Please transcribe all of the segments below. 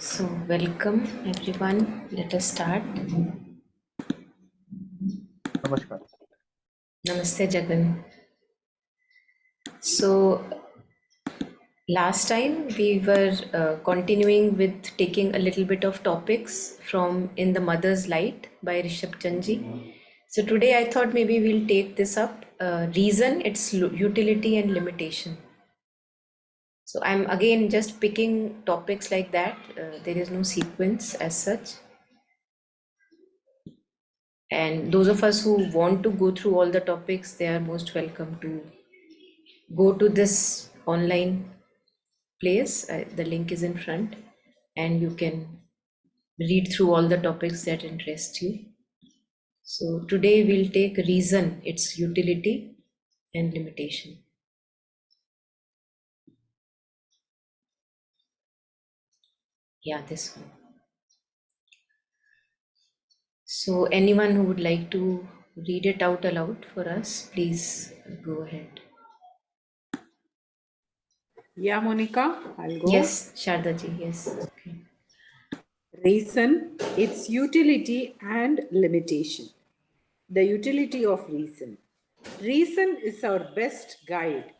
So, welcome everyone. Let us start. Namaskar. Namaste, Jagan. So, last time we were continuing with taking a little bit of topics from In the Mother's Light by Rishabhchand ji. So, today I thought maybe we'll take this up reason, its utility, and limitation. So, I'm again just picking topics like that. There is no sequence as such. And those of us who want to go through all the topics, they are most welcome to go to this online place. The link is in front, and you can read through all the topics that interest you. So today we'll take reason, its utility and limitation. Yeah, this one. So anyone who would like to read it out aloud for us, please go ahead. Yeah, Monica, I'll go. Yes, Shardaji, yes. Okay. Reason, its utility and limitation. The utility of reason. Reason is our best guide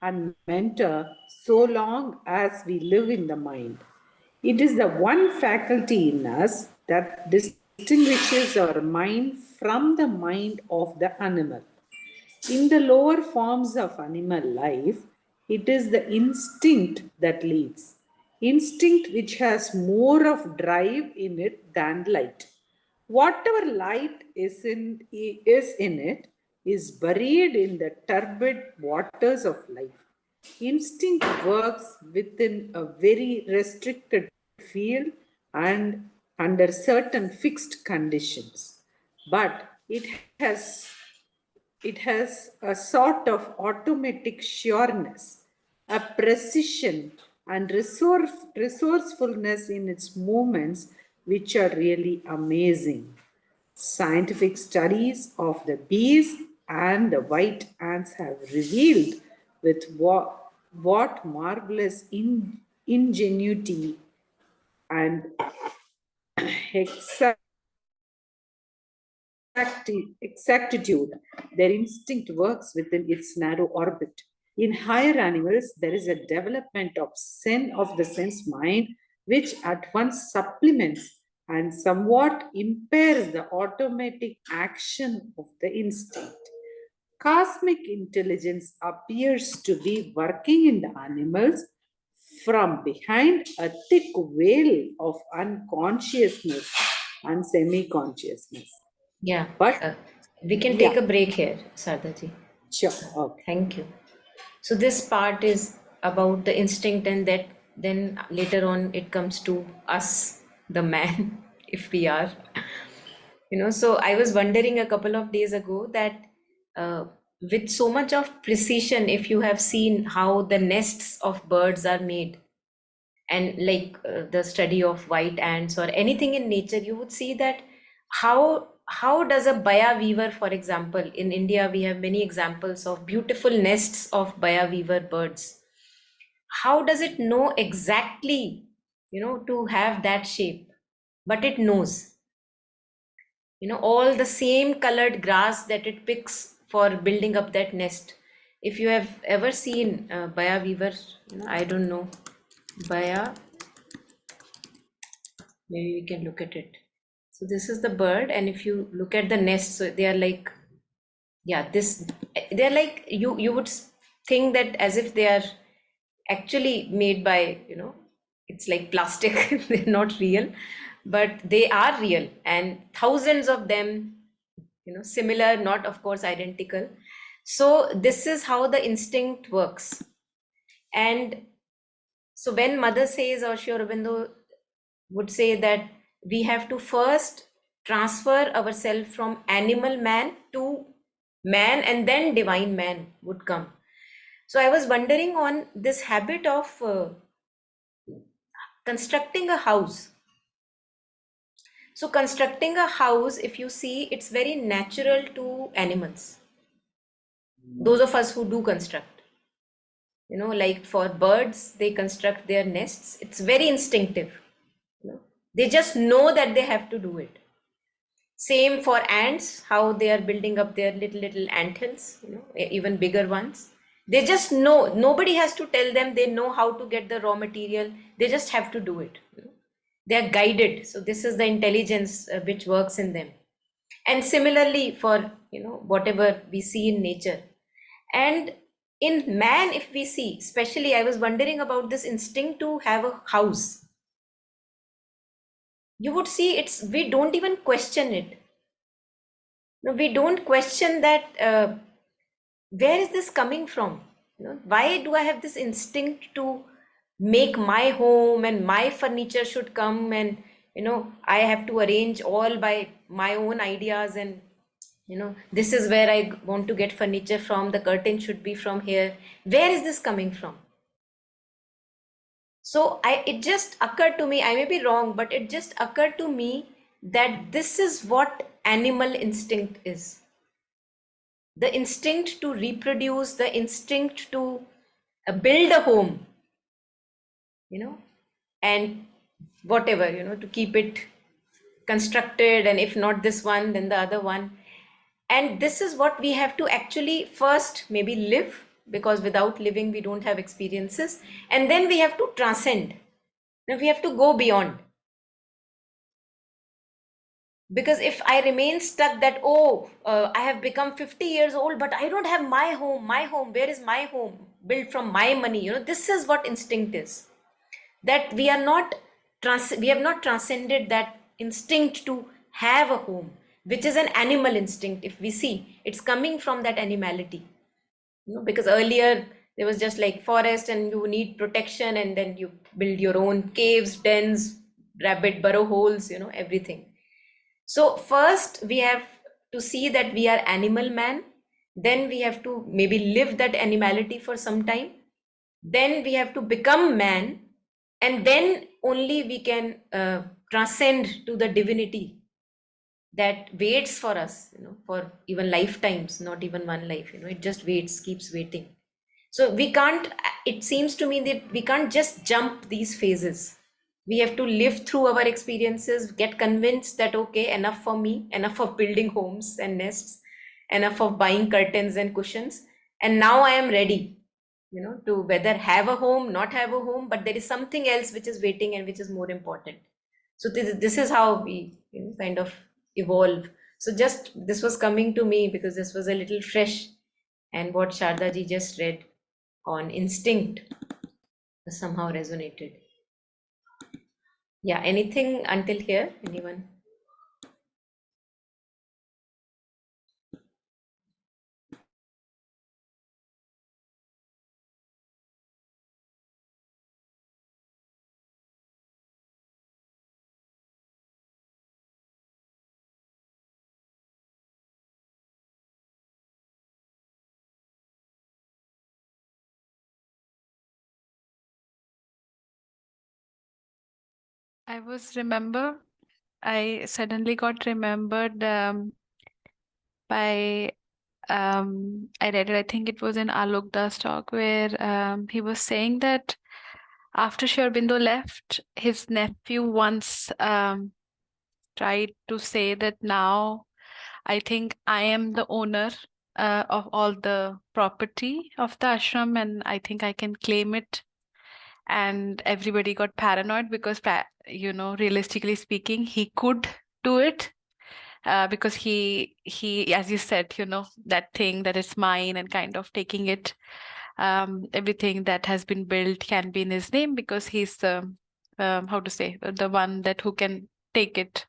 and mentor so long as we live in the mind. It is the one faculty in us that distinguishes our mind from the mind of the animal. In the lower forms of animal life, it is the instinct that leads. Instinct which has more of drive in it than light. Whatever light is in it is buried in the turbid waters of life. Instinct works within a very restricted field and under certain fixed conditions. But it has a sort of automatic sureness, a precision, and resourcefulness in its movements, which are really amazing. Scientific studies of the bees and the white ants have revealed with what marvelous ingenuity and exactitude, their instinct works within its narrow orbit. In higher animals, there is a development of the sense mind, which at once supplements and somewhat impairs the automatic action of the instinct. Cosmic intelligence appears to be working in the animals from behind a thick veil of unconsciousness and semi consciousness. Yeah, But we can yeah, take a break here, Sardaji. sure. Okay. Thank you. So this part is about the instinct, and that then later on it comes to us, the man, if we are. So I was wondering a couple of days ago that uh, with so much of precision, if you have seen how the nests of birds are made, and like the study of white ants or anything in nature, you would see that how does a baya weaver, for example, in India we have many examples of beautiful nests of baya weaver birds. How does it know exactly, to have that shape? But it knows, all the same colored grass that it picks for building up that nest. If you have ever seen baya weaver, I don't know, baya, maybe we can look at it. So this is the bird, and if you look at the nest, so they are like, yeah, this, they're like, you would think that as if they are actually made by, it's like plastic. They're not real, but they are real, and thousands of them, similar, not of course identical. So this is how the instinct works. And so when mother says, or Sri Aurobindo would say that we have to first transfer ourselves from animal man to man, and then divine man would come. So I was wondering on this habit of constructing a house. So constructing a house, if you see, it's very natural to animals, those of us who do construct. Like for birds, they construct their nests, it's very instinctive. They just know that they have to do it. Same for ants, how they are building up their little ant hills, even bigger ones. They just know, nobody has to tell them, they know how to get the raw material. They just have to do it. They are guided. So this is the intelligence which works in them. And similarly for, whatever we see in nature. And in man, if we see, especially, I was wondering about this instinct to have a house. You would see we don't even question it. No, we don't question that. Where is this coming from? Why do I have this instinct to make my home, and my furniture should come, and I have to arrange all by my own ideas, and this is where I want to get furniture from, the curtain should be from here. Where is this coming from? So it just occurred to me, I may be wrong, but it just occurred to me that this is what animal instinct is. The instinct to reproduce, the instinct to build a home, and whatever, to keep it constructed, and if not this one, then the other one. And this is what we have to actually first maybe live, because without living, we don't have experiences. And then we have to transcend. Now we have to go beyond. Because if I remain stuck that, I have become 50 years old, but I don't have my home, where is my home? Built from my money. This is what instinct is. That we are not, we have not transcended that instinct to have a home, which is an animal instinct. If we see, it's coming from that animality. Because earlier there was just like forest, and you need protection, and then you build your own caves, dens, rabbit burrow holes, everything. So first we have to see that we are animal man. Then we have to maybe live that animality for some time. Then we have to become man, and then only we can transcend to the divinity that waits for us, for even lifetimes, not even one life. It just waits, keeps waiting. So we can't, it seems to me that we can't just jump these phases. We have to live through our experiences, get convinced that, okay, enough for me, enough of building homes and nests, enough of buying curtains and cushions. And now I am ready, to whether have a home, not have a home, but there is something else which is waiting and which is more important. So this is how we, kind of evolve. So just this was coming to me because this was a little fresh, and what Sharda ji just read on instinct somehow resonated. Yeah, anything until here? Anyone? I was remember, I suddenly got remembered by I read it, I think it was in Alok Das talk, where he was saying that after Sri Aurobindo left, his nephew once tried to say that now I think I am the owner of all the property of the ashram, and I think I can claim it. And everybody got paranoid because, realistically speaking, he could do it, because he, as you said, that thing that is mine, and kind of taking it. Everything that has been built can be in his name because he's the, how to say, the one that who can take it.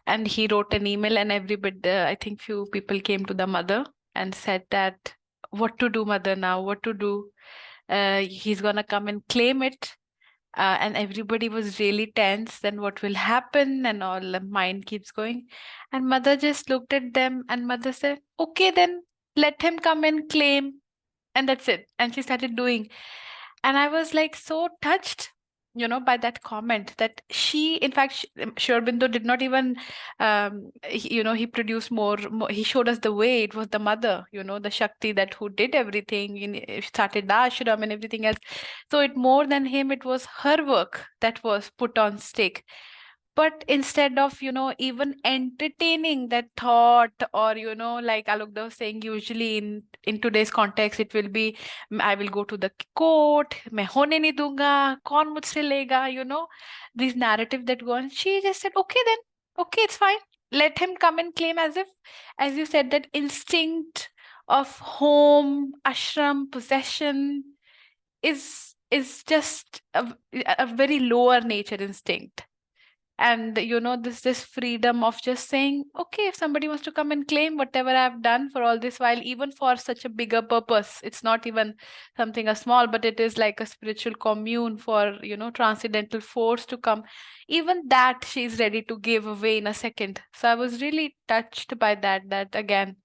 And he wrote an email, and everybody, I think few people came to the mother and said that, what to do, mother, now? What to do? He's gonna come and claim it. And everybody was really tense. Then what will happen? And all the mind keeps going. And mother just looked at them, and mother said, okay, then let him come and claim. And that's it. And she started doing. And I was like so touched, by that comment, that she, in fact, Sri Aurobindo did not even, he produced more. He showed us the way. It was the mother, the Shakti that who did everything, started the ashram and everything else. So it more than him, it was her work that was put on stake. But instead of, even entertaining that thought, or, like Alokda was saying, usually in today's context, it will be, I will go to the court, मैं होने नहीं दूंगा, कौन मुझसे लेगा, these narrative that go on. She just said, okay then, okay, it's fine. Let him come and claim, as if, as you said, that instinct of home, ashram, possession is just a very lower nature instinct. And this freedom of just saying, okay, if somebody wants to come and claim whatever I've done for all this while, even for such a bigger purpose, it's not even something a small, but it is like a spiritual commune for transcendental force to come, even that she's ready to give away in a second. So I was really touched by that again,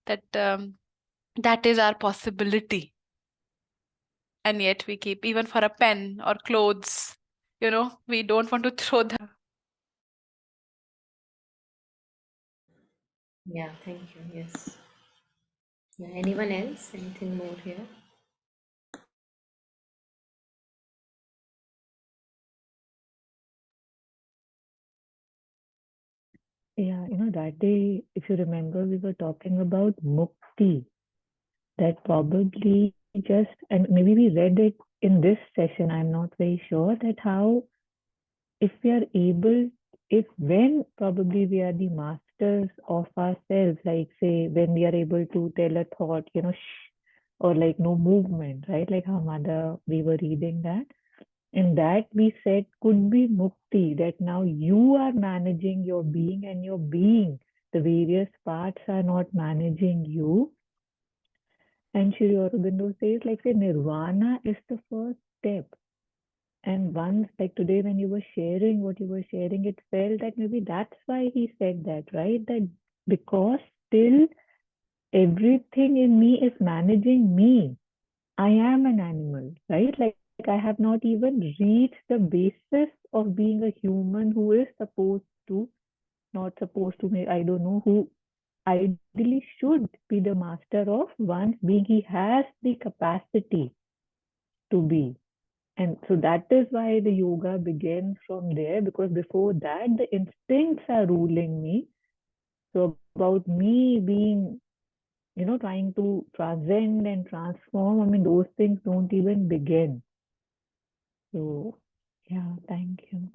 that is our possibility. And yet we keep, even for a pen or clothes, we don't want to throw them. Yeah, thank you. Yes. Yeah, anyone else? Anything more here? Yeah, that day, if you remember, we were talking about mukti, that probably just, and maybe we read it in this session, I'm not very sure, that how if we are able, if when probably we are the masters of ourselves, like say when we are able to tell a thought, shh, or like no movement, right? Like how mother, we were reading that. And that we said could be mukti, that now you are managing your being and your being. The various parts are not managing you. And Shri Aurobindo says, like, say, nirvana is the first step. And once, like today, when you were sharing what you were sharing, it felt that maybe that's why he said that, right? That because still everything in me is managing me. I am an animal, right? Like I have not even reached the basis of being a human who is supposed to, not supposed to, I don't know, who ideally should be the master of one's being. He has the capacity to be. And so that is why the yoga began from there, because before that, the instincts are ruling me. So about me being, trying to transcend and transform, I mean, those things don't even begin. So, yeah, thank you.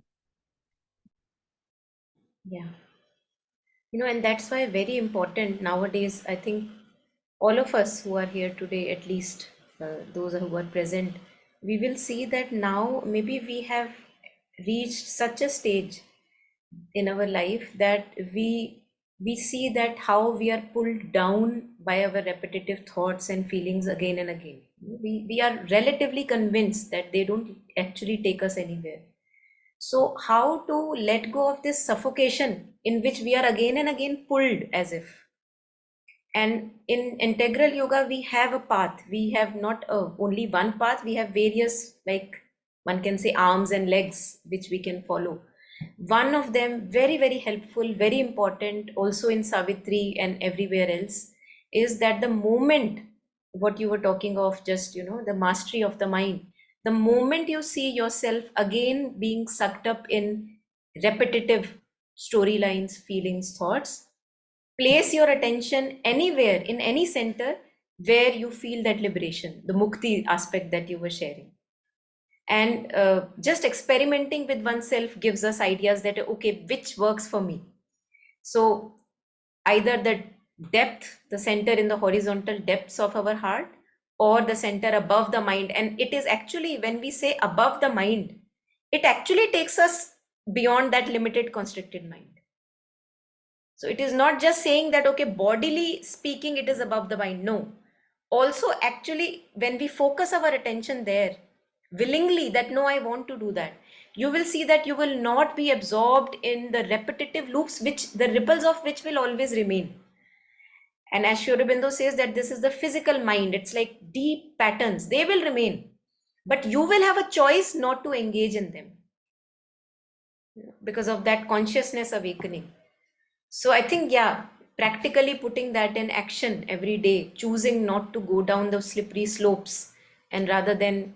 Yeah. And that's why very important nowadays, I think all of us who are here today, at least those who are present, we will see that now maybe we have reached such a stage in our life that we see that how we are pulled down by our repetitive thoughts and feelings again and again. We are relatively convinced that they don't actually take us anywhere. So, how to let go of this suffocation in which we are again and again pulled as if? And in integral yoga, we have a path. We have not only one path, we have various, like one can say, arms and legs which we can follow. One of them, very, very helpful, very important, also in Savitri and everywhere else, is that the moment, what you were talking of, just, the mastery of the mind, the moment you see yourself again being sucked up in repetitive storylines, feelings, thoughts, place your attention anywhere in any center where you feel that liberation, the mukti aspect that you were sharing. And just experimenting with oneself gives us ideas that, okay, which works for me. So either the depth, the center in the horizontal depths of our heart, or the center above the mind. And it is actually, when we say above the mind, it actually takes us beyond that limited constricted mind. So it is not just saying that, okay, bodily speaking, it is above the mind. No. Also, actually, when we focus our attention there, willingly, that no, I want to do that, you will see that you will not be absorbed in the repetitive loops, which the ripples of which will always remain. And as Sri Aurobindo says, that this is the physical mind, it's like deep patterns, they will remain. But you will have a choice not to engage in them because of that consciousness awakening. So I think, yeah, practically putting that in action every day, choosing not to go down those slippery slopes, and rather than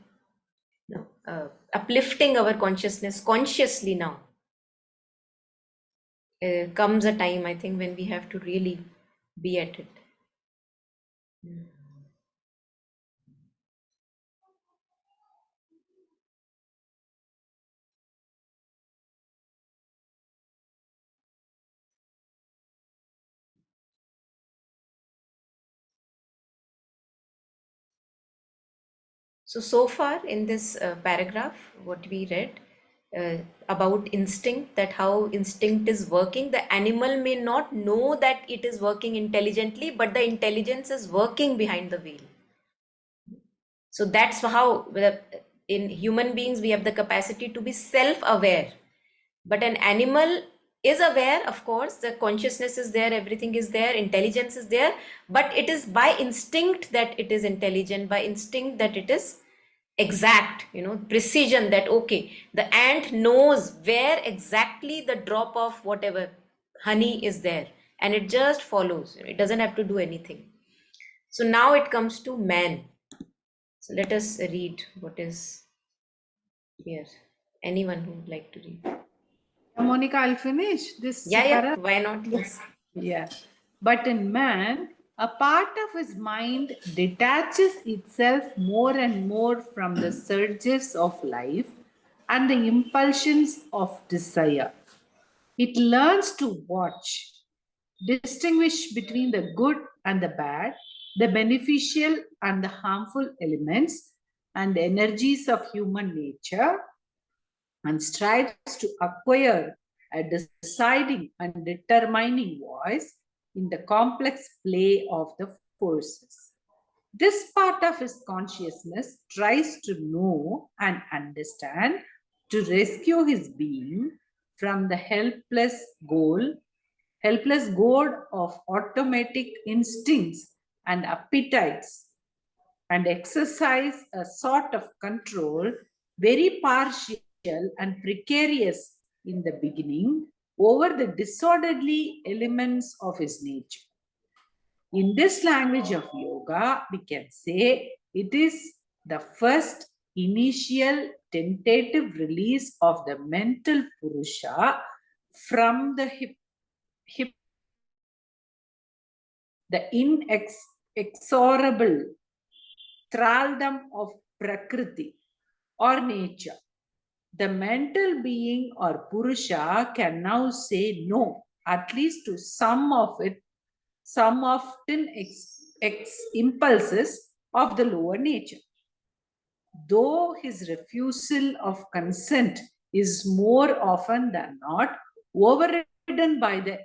uplifting our consciousness consciously now, comes a time, I think, when we have to really be at it. So far in this paragraph, what we read about instinct, that how instinct is working, the animal may not know that it is working intelligently, but the intelligence is working behind the wheel. So that's how in human beings we have the capacity to be self-aware, but an animal is aware, of course, the consciousness is there, everything is there, intelligence is there, but it is by instinct that it is intelligent, by instinct that it is exact, precision, that okay, the ant knows where exactly the drop of whatever honey is there, and it just follows, it doesn't have to do anything. So now it comes to man. So let us read what is here. Anyone who would like to read? Monica, I'll finish this Yeah, para. why not? Yes. Yeah. But in man, a part of his mind detaches itself more and more from the surges of life and the impulsions of desire. It learns to watch, distinguish between the good and the bad, the beneficial and the harmful elements and the energies of human nature, and strives to acquire a deciding and determining voice in the complex play of the forces. This part of his consciousness tries to know and understand, to rescue his being from the helpless goad of automatic instincts and appetites, and exercise a sort of control, very partial and precarious in the beginning, over the disorderly elements of his nature. In this language of yoga, we can say it is the first initial tentative release of the mental purusha from the the inexorable thraldom of prakriti or nature. The mental being or purusha can now say no, at least to some often impulses of the lower nature. Though his refusal of consent is more often than not overridden by the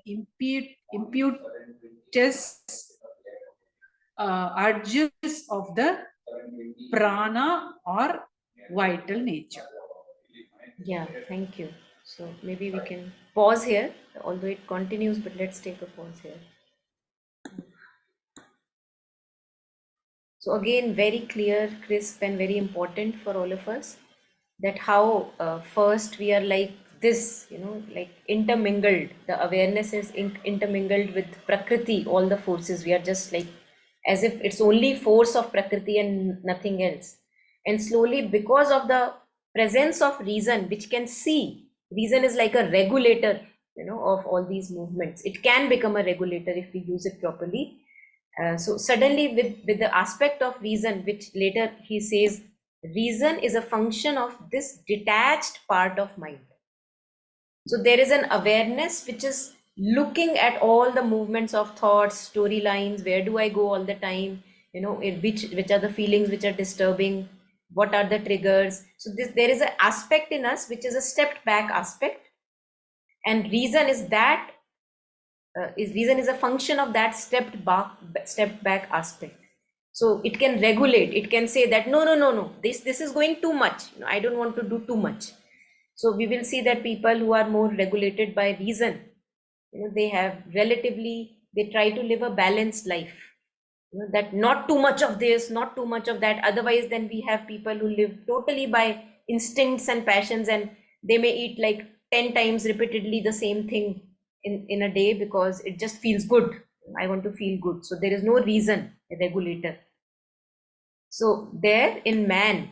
impetus urges of the prana or vital nature. Yeah, thank you. So maybe we can pause here, although it continues, but let's take a pause here. So again, very clear, crisp, and very important for all of us, that how first we are like this, like intermingled. The awareness is intermingled with Prakriti, all the forces. We are just like as if it's only force of Prakriti and nothing else. And slowly, because of the presence of reason, which can see, reason is like a regulator, of all these movements. It can become a regulator if we use it properly. So suddenly, with the aspect of reason, which later he says, reason is a function of this detached part of mind. So there is an awareness which is looking at all the movements of thoughts, storylines. Where do I go all the time? Which are the feelings which are disturbing? What are the triggers? So there is an aspect in us which is a stepped back aspect, and reason is that reason is a function of that stepped back aspect. So it can regulate, it can say that no, no, no, no, this is going too much, I don't want to do too much. So we will see that people who are more regulated by reason, they have relatively, they try to live a balanced life, that not too much of this, not too much of that. Otherwise, then we have people who live totally by instincts and passions, and they may eat like 10 times repeatedly the same thing in a day because it just feels good. I want to feel good. So there is no reason, a regulator. So there in man,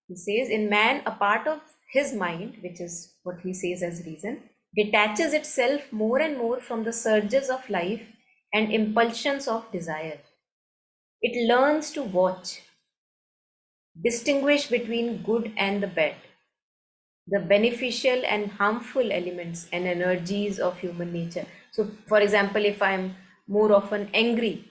he says, in man, a part of his mind, which is what he says as reason, detaches itself more and more from the surges of life and impulsions of desire. It learns to watch, distinguish between good and the bad, the beneficial and harmful elements and energies of human nature. So, for example, if I'm more often angry,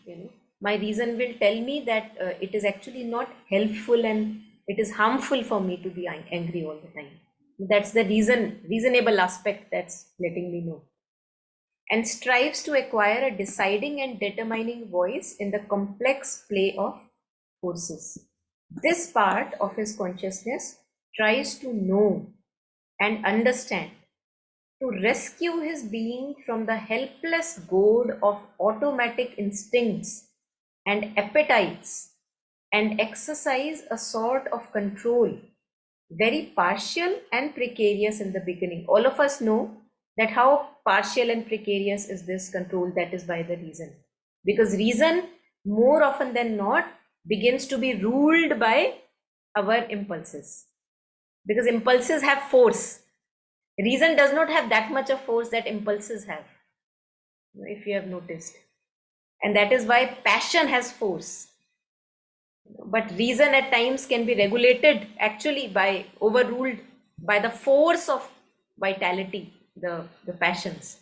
my reason will tell me that it is actually not helpful and it is harmful for me to be angry all the time. That's the reasonable aspect that's letting me know. And strives to acquire a deciding and determining voice in the complex play of forces. This part of his consciousness tries to know and understand, to rescue his being from the helpless goad of automatic instincts and appetites, and exercise a sort of control, very partial and precarious in the beginning. All of us know that how partial and precarious is this control that is by the reason. Because reason, more often than not, begins to be ruled by our impulses. Because impulses have force. Reason does not have that much of force that impulses have, if you have noticed. And that is why passion has force. But reason at times can be regulated actually by, overruled by the force of vitality, the passions.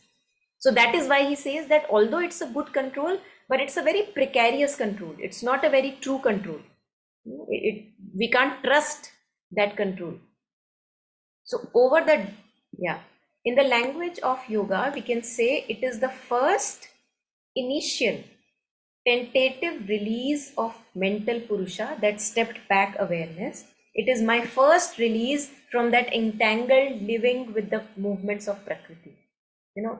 So that is why he says that although it's a good control, but it's a very precarious control. It's not a very true control. We can't trust that control. So in the language of yoga, we can say it is the first initial tentative release of mental purusha, that stepped back awareness. It is my first release from that entangled living with the movements of Prakriti.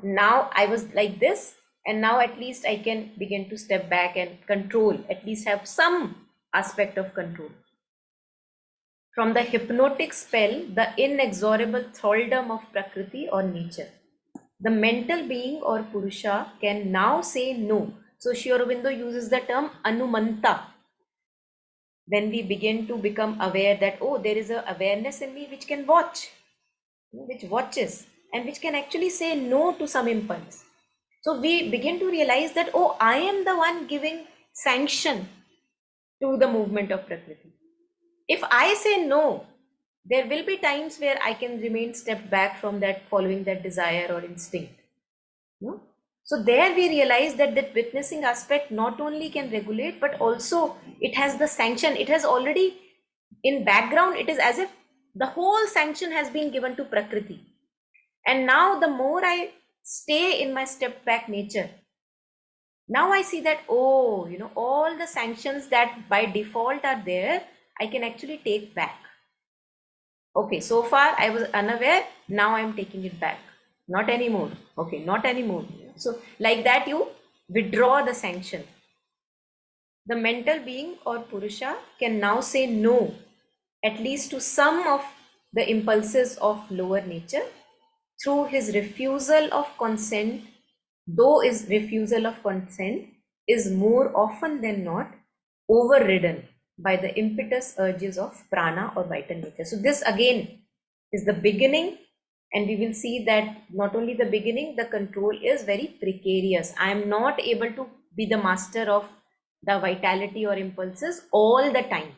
Now I was like this, and now at least I can begin to step back and control, at least have some aspect of control. From the hypnotic spell, the inexorable thraldom of Prakriti or nature, the mental being or Purusha can now say no. So Sri Aurobindo uses the term Anumanta. When we begin to become aware that, oh, there is an awareness in me which can watch, which watches, and which can actually say no to some impulse. So we begin to realize that, oh, I am the one giving sanction to the movement of Prakriti. If I say no, there will be times where I can remain stepped back from that, following that desire or instinct. No? So there we realize that that witnessing aspect not only can regulate, but also it has the sanction. It has already in background, it is as if the whole sanction has been given to Prakriti. And now the more I stay in my step back nature, now I see that, oh, all the sanctions that by default are there, I can actually take back. Okay, so far I was unaware, now I'm taking it back. Not anymore. Okay, not anymore. So like that you withdraw the sanction. The mental being or Purusha can now say no, at least to some of the impulses of lower nature, through his refusal of consent, though his refusal of consent is more often than not overridden by the impetus urges of prana or vital nature. So this again is the beginning, and we will see that not only the beginning, the control is very precarious. I am not able to be the master of the vitality or impulses all the time.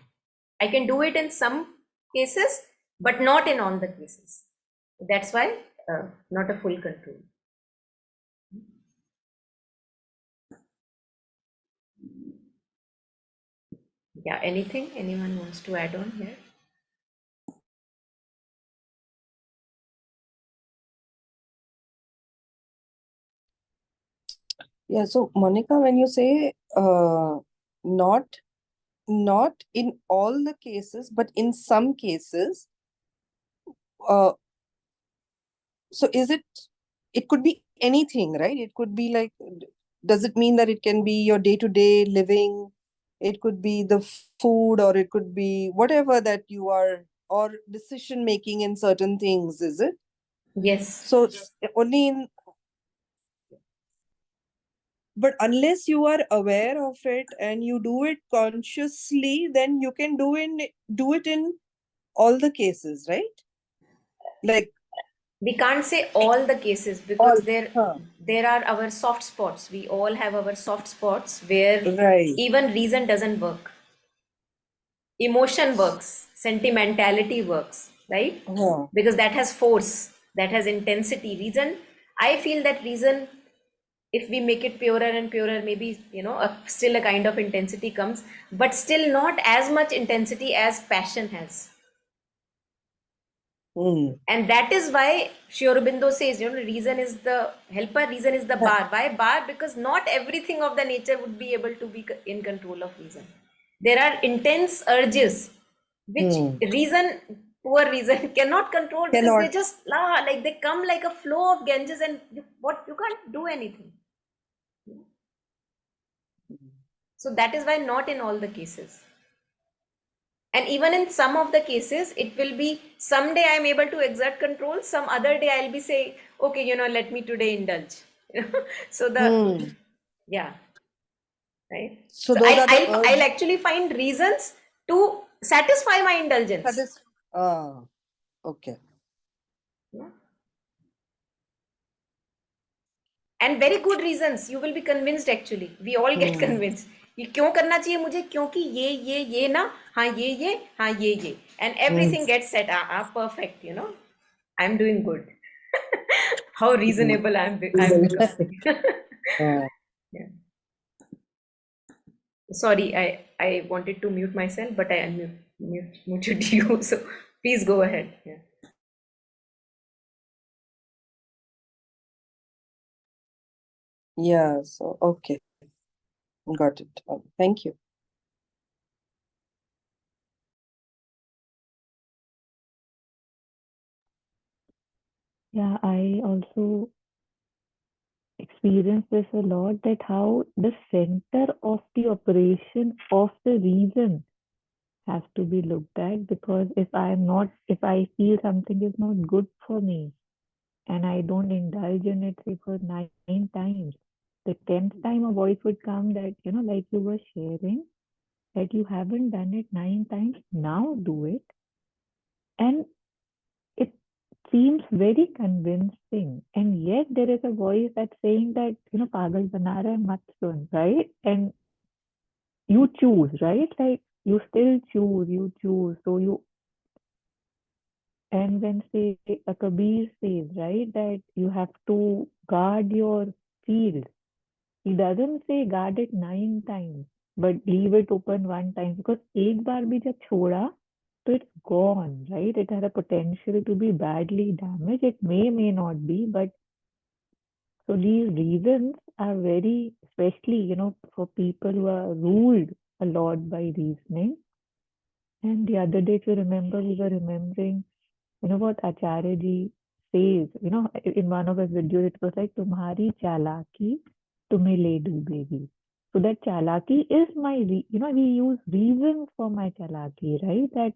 I can do it in some cases, but not in all the cases. That's why not a full control. Yeah, anything anyone wants to add on here? Yeah, so Monica, when you say not in all the cases, but in some cases, uh, so it could be anything, right? It could be like, does it mean that it can be your day-to-day living? It could be the food, or it could be whatever that you are, or decision making in certain things, is it? Yes. So it's only in, but unless you are aware of it and you do it consciously, then you can do it in all the cases, right? Like We can't say all the cases All, because huh, there are our soft spots. We all have our soft spots where right. even reason doesn't work. Emotion works, sentimentality works, right? Huh. Because that has force, that has intensity. Reason, I feel that reason, if we make it purer and purer, maybe, still a kind of intensity comes, but still not as much intensity as passion has. Hmm. And that is why Sri Aurobindo says, reason is the helper, reason is the bar. Why bar? Because not everything of the nature would be able to be in control of reason. There are intense urges which Hmm. reason, poor reason, cannot control because Cannot. they just like they come like a flow of Ganges, and you can't do anything. So that is why not in all the cases. And even in some of the cases, it will be someday I'm able to exert control, some other day I'll be saying, okay, let me today indulge. So Hmm. yeah, right. So So those I'll, are the I'll, I'll actually find reasons to satisfy my that indulgence. is ah, okay. Yeah. And very good reasons, you will be convinced actually. We all get Hmm. convinced. ये क्यों करना चाहिए मुझे, क्योंकि ये ना, हाँ ये हाँ ये, and Hmm. everything gets set. Perfect, I'm doing good. How reasonable I'm becoming. Ah, Yeah. Sorry, I wanted to mute myself, but I muted you. So please go ahead. Yeah. yeah. So okay, got it. Thank you. Yeah, I also experience this a lot, that how the center of the operation of the reason has to be looked at, because if I feel something is not good for me and I don't indulge in it, say for 9 times, the 10th time a voice would come that, like you were sharing, that you haven't done it 9 times, now do it. And it seems very convincing. And yet there is a voice that's saying that, pagal bana raha hai, mat sun, right? And you choose, right? Like you still choose, you choose. So and when say a Kabir says, right, that you have to guard your field. He doesn't say guard it 9 times, but leave it open 1 time, because एक बार भी जब छोड़ा, so it's gone, right? It has a potential to be badly damaged. It may not be, but so these reasons are very, especially, for people who are ruled a lot by reasoning. And the other day, if you remember, we were remembering, what Acharya ji says, in one of his videos, it was like, तुम्हारी चालाकी तुम्हें ले डूबेगी. So that chalaki is we use reason for my chalaki, right? That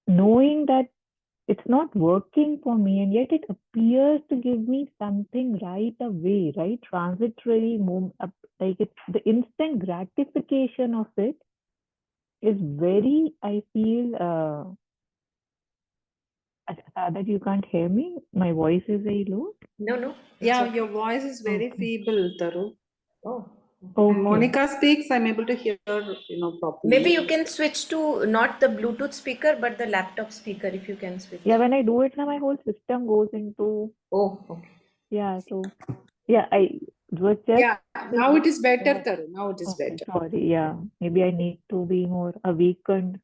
knowing that it's not working for me, and yet it appears to give me something right away, right? Transitory moment, like it's the instant gratification of it is very, I feel, that you can't hear me. My voice is very low. No, it's Yeah, okay. your voice is very Okay. feeble, Taru. Oh, When Okay. Monica speaks, I'm able to hear, maybe properly. you can switch to not the Bluetooth speaker, but the laptop speaker if you can switch. Yeah, when I do it now, my whole system goes into, Oh, okay. yeah. So yeah, I was just Yeah, now it is better, yeah. Taru. Now it is Okay, better. sorry. Yeah, maybe I need to be more awakened.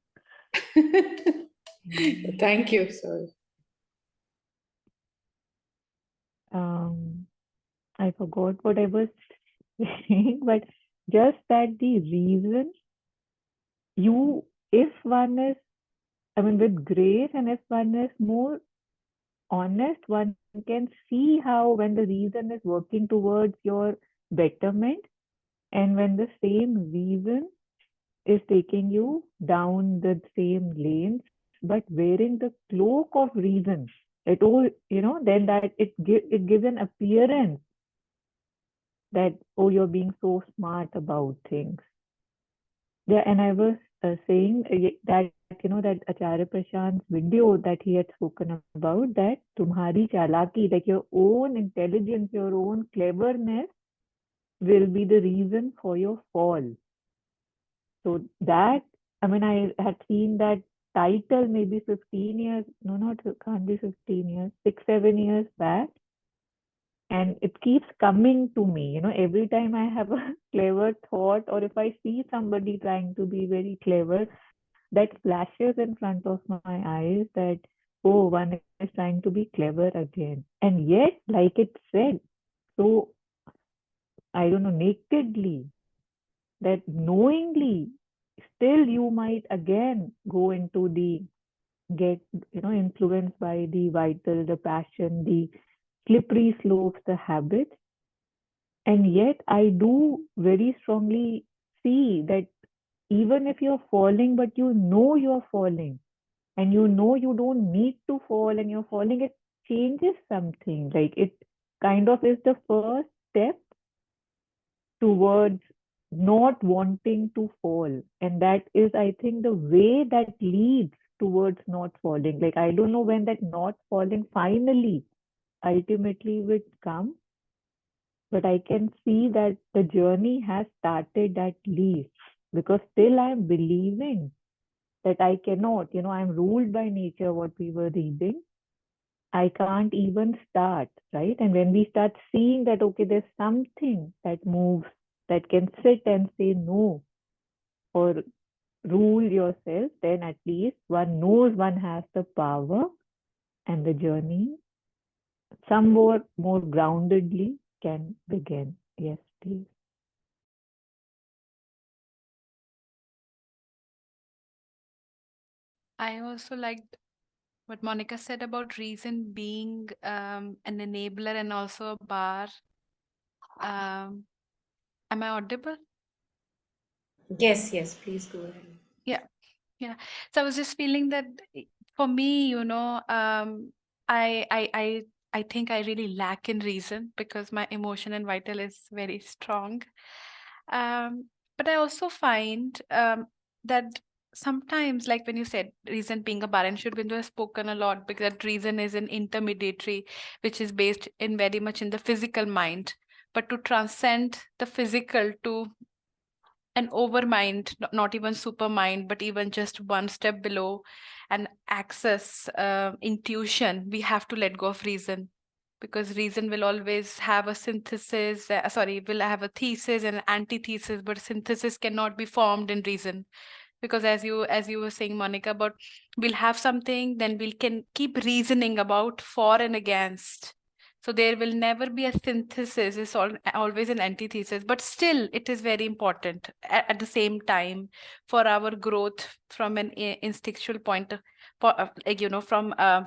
Thank you. Sorry. Um, I forgot what I was saying, but just that the reason you, if one is, I mean, with grace, and if one is more honest, one can see how when the reason is working towards your betterment, and when the same reason is taking you down the same lanes, but wearing the cloak of reason. It all, then that it gives an appearance that, oh, you're being so smart about things. Yeah, and I was saying that that Acharya Prashant's video that he had spoken about, that tumhari chalaki, like your own intelligence, your own cleverness will be the reason for your fall. So that, I mean, I had seen that title maybe 15 years, no, not, can't be 15 years, 6, 7 years back. And it keeps coming to me, every time I have a clever thought, or if I see somebody trying to be very clever, that flashes in front of my eyes that, oh, one is trying to be clever again. And yet, like it said, so, I don't know, nakedly, that knowingly, still you might again go into the, get, influenced by the vital, the passion, the slippery slopes, the habits. And yet, I do very strongly see that even if you're falling, but you're falling, and you don't need to fall, and you're falling, it changes something. Like it kind of is the first step towards not wanting to fall. And that is, I think, the way that leads towards not falling. Like, I don't know when that not falling finally, ultimately would come, but I can see that the journey has started at least, because still I'm believing that I cannot, I'm ruled by nature, what we were reading. I can't even start, right? And when we start seeing that, okay, there's something that moves, that can sit and say no or rule yourself, then at least one knows one has the power, and the journey somewhat more groundedly can begin. Yes, please. I also liked what Monica said about reason being an enabler and also a bar. Am I audible? Yes, yes, please go ahead. Yeah, yeah. So I was just feeling that for me, I think I really lack in reason because my emotion and vital is very strong. But I also find that sometimes, like when you said reason being a bar, and Shri Aurobindo has spoken a lot because that reason is an intermediary, which is based in very much in the physical mind. But to transcend the physical to an overmind, not even supermind, but even just one step below and access intuition, we have to let go of reason, because reason will always have a synthesis, will have a thesis and an antithesis, but synthesis cannot be formed in reason. Because as you were saying, Monica, about we'll have something, then we can keep reasoning about for and against. So there will never be a synthesis. It's always an antithesis, but still it is very important at the same time for our growth from an instinctual point of,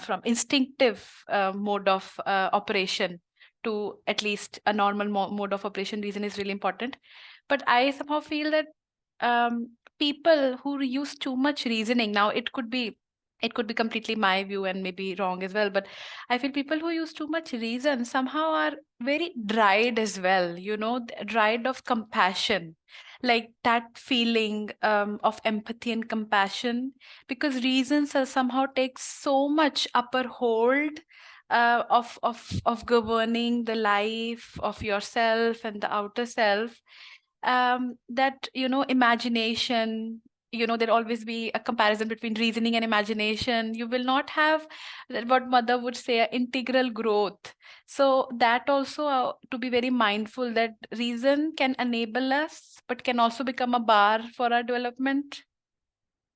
from instinctive mode of operation to at least a normal mode of operation. Reason is really important. But I somehow feel that people who use too much reasoning, now it could be completely my view and maybe wrong as well, but I feel people who use too much reason somehow are very dried as well, dried of compassion, like that feeling of empathy and compassion, because reasons are somehow takes so much upper hold of governing the life of yourself and the outer self, that imagination, there'll always be a comparison between reasoning and imagination. You will not have what mother would say, a integral growth. So that also, to be very mindful that reason can enable us but can also become a bar for our development.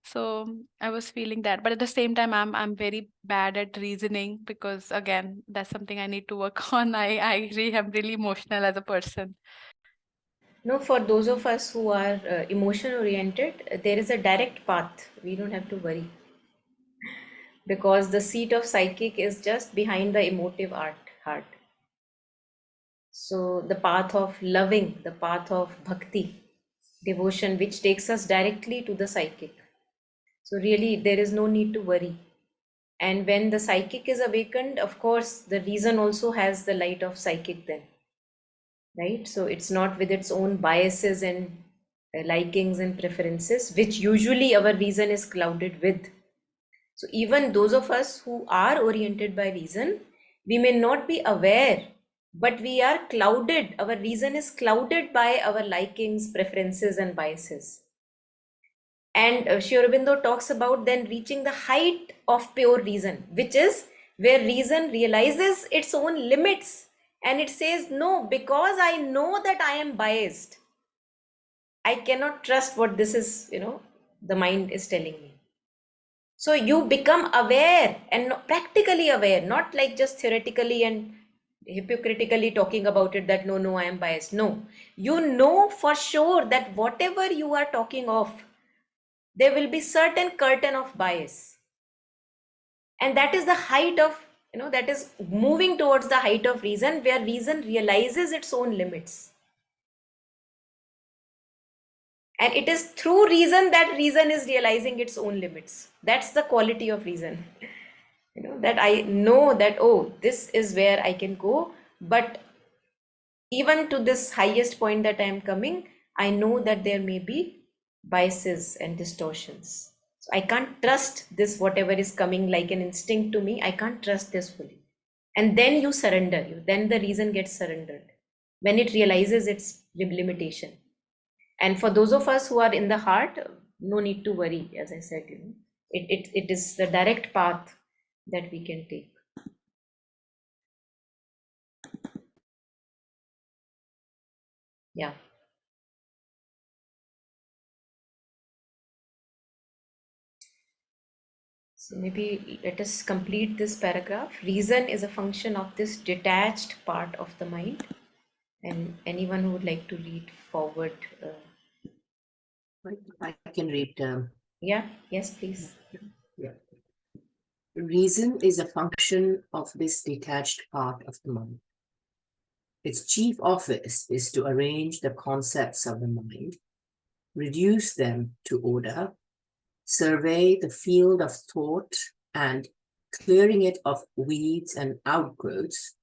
So I was feeling that, but at the same time I'm very bad at reasoning, because again, that's something I need to work on. I really am really emotional as a person. No, for those of us who are emotion oriented, there is a direct path. We don't have to worry because the seat of psychic is just behind the emotive heart. So the path of loving, the path of bhakti, devotion, which takes us directly to the psychic. So really, there is no need to worry. And when the psychic is awakened, of course, the reason also has the light of psychic then, right? So it's not with its own biases and likings and preferences, which usually our reason is clouded with. So even those of us who are oriented by reason, we may not be aware, but we are clouded. Our reason is clouded by our likings, preferences, and biases. And Sri Aurobindo talks about then reaching the height of pure reason, which is where reason realizes its own limits and it says, no, because I know that I am biased, I cannot trust what this is, the mind is telling me. So you become aware and practically aware, not like just theoretically and hypocritically talking about it that no, I am biased. No, you know for sure that whatever you are talking of, there will be certain curtain of bias. And that is the height of, that is moving towards the height of reason, where reason realizes its own limits. And it is through reason that reason is realizing its own limits. That's the quality of reason. That I know that, oh, this is where I can go. But even to this highest point that I am coming, I know that there may be biases and distortions. So I can't trust this, whatever is coming like an instinct to me. I can't trust this fully. And then you surrender. Then the reason gets surrendered when it realizes its limitation. And for those of us who are in the heart, no need to worry. As I said, it is the direct path that we can take. Yeah. So maybe let us complete this paragraph. Reason is a function of this detached part of the mind. And anyone who would like to read forward. I can read. Yeah, yes, please. Yeah. Reason is a function of this detached part of the mind. Its chief office is to arrange the concepts of the mind, reduce them to order, survey the field of thought, and, clearing it of weeds and outgrowths,